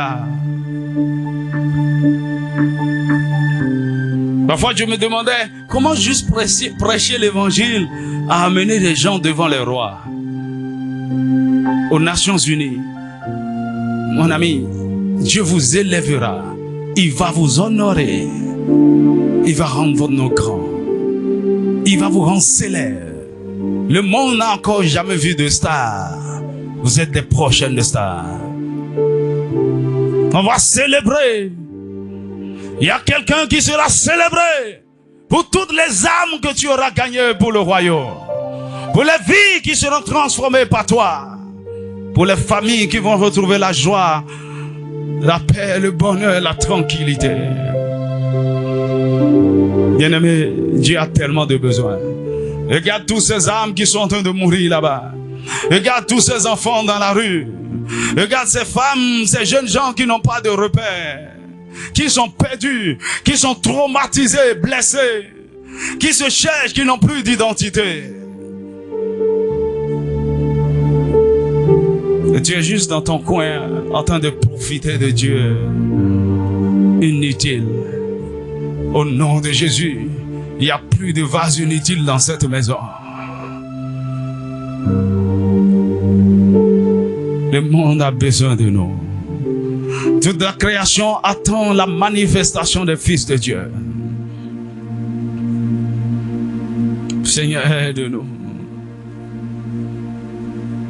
[SPEAKER 3] Parfois je me demandais comment juste prêcher l'évangile a amené les gens devant les rois, aux Nations Unies. Mon ami, Dieu vous élèvera. Il va vous honorer. Il va rendre votre nom grand. Il va vous rendre célèbre. Le monde n'a encore jamais vu de stars. Vous êtes des prochaines stars. On va célébrer. Il y a quelqu'un qui sera célébré pour toutes les âmes que tu auras gagnées pour le royaume, pour les vies qui seront transformées par toi, pour les familles qui vont retrouver la joie, la paix, le bonheur, la tranquillité. Bien-aimé, Dieu a tellement de besoins. Regarde tous ces âmes qui sont en train de mourir là-bas. Regarde tous ces enfants dans la rue. Regarde ces femmes, ces jeunes gens qui n'ont pas de repères, qui sont perdus, qui sont traumatisés, blessés, qui se cherchent, qui n'ont plus d'identité. Et tu es juste dans ton coin en train de profiter de Dieu. Inutile. Au nom de Jésus, il n'y a plus de vase inutile dans cette maison. Le monde a besoin de nous. Toute la création attend la manifestation des fils de Dieu. Seigneur, aide-nous.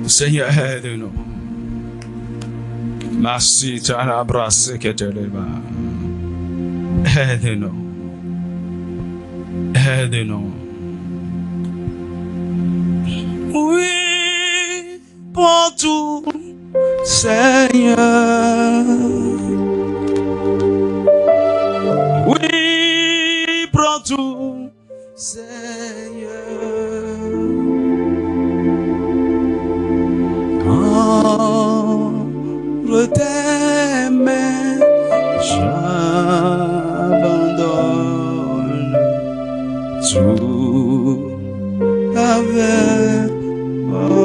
[SPEAKER 3] Seigneur, aide-nous. Merci, aide-nous. Aide-nous. Oui, pour tout, Seigneur. Oui, prends tout, Seigneur. Entre tes mains, j'abandonne tout avec honneur.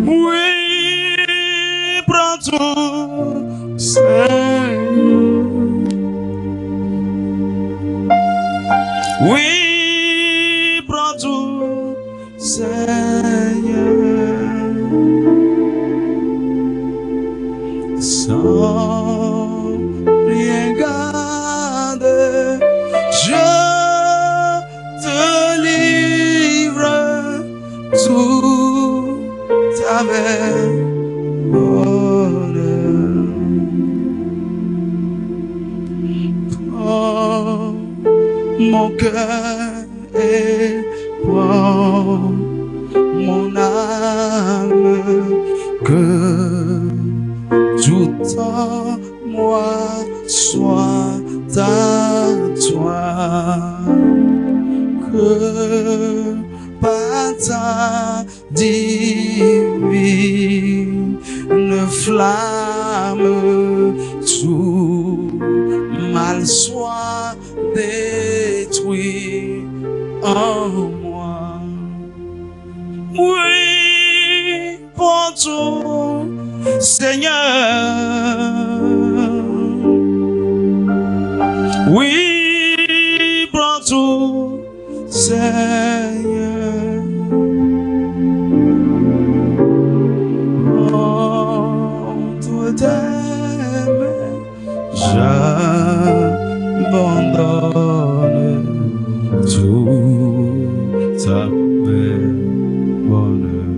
[SPEAKER 3] Oui, prends tout, Seigneur. Oui, prends tout, Seigneur. Sans rien garder, je te livre tout avec honneur. Prends mon cœur et prends mon âme, que tout en moi soit à toi, que par ta divine flamme tout mal soit détruit en moi. Oui, pour tout, Seigneur. Oui, prends tout, Seigneur. Entre tes mains, j'abandonne tout avec bonheur.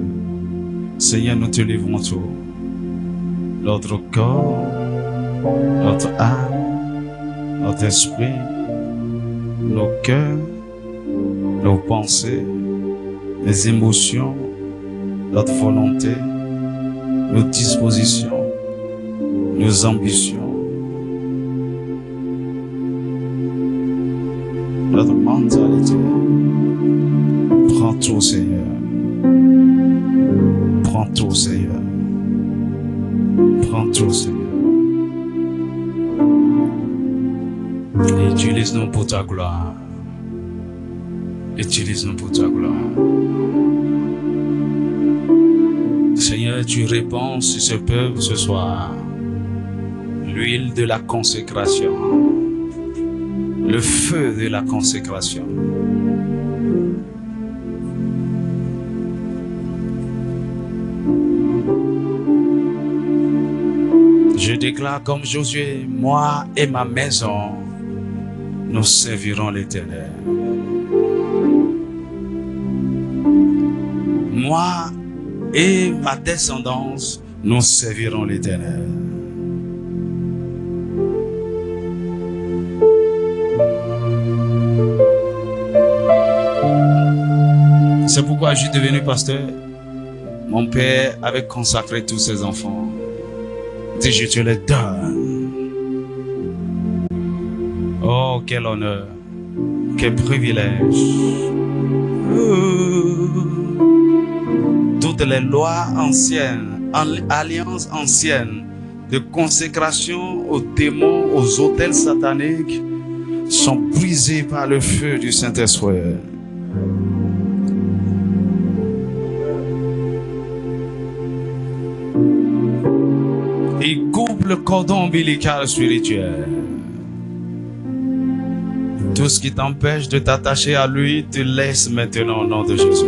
[SPEAKER 3] Seigneur, nous te livrons tout. Notre corps, notre âme, notre esprit, nos cœurs, nos pensées, les émotions, notre volonté, nos dispositions, nos ambitions, notre mentalité. Prends tout, Seigneur. Prends tout, Seigneur. Prends tout, Seigneur. Utilise-nous pour ta gloire. Utilise-nous pour ta gloire. Seigneur, tu répands sur ce peuple ce soir l'huile de la consécration, le feu de la consécration. Je déclare comme Josué, moi et ma maison, nous servirons l'Éternel. Moi et ma descendance, nous servirons l'Éternel. pourquoi je suis devenu pasteur? Mon père avait consacré tous ses enfants. Il dit, je te les donne. Oh, quel honneur, quel privilège. Toutes les lois anciennes, alliances anciennes de consécration aux démons, aux autels sataniques sont brisées par le feu du Saint-Esprit. Il coupe le cordon ombilical spirituel. Tout ce qui t'empêche de t'attacher à lui, te laisse maintenant au nom de Jésus.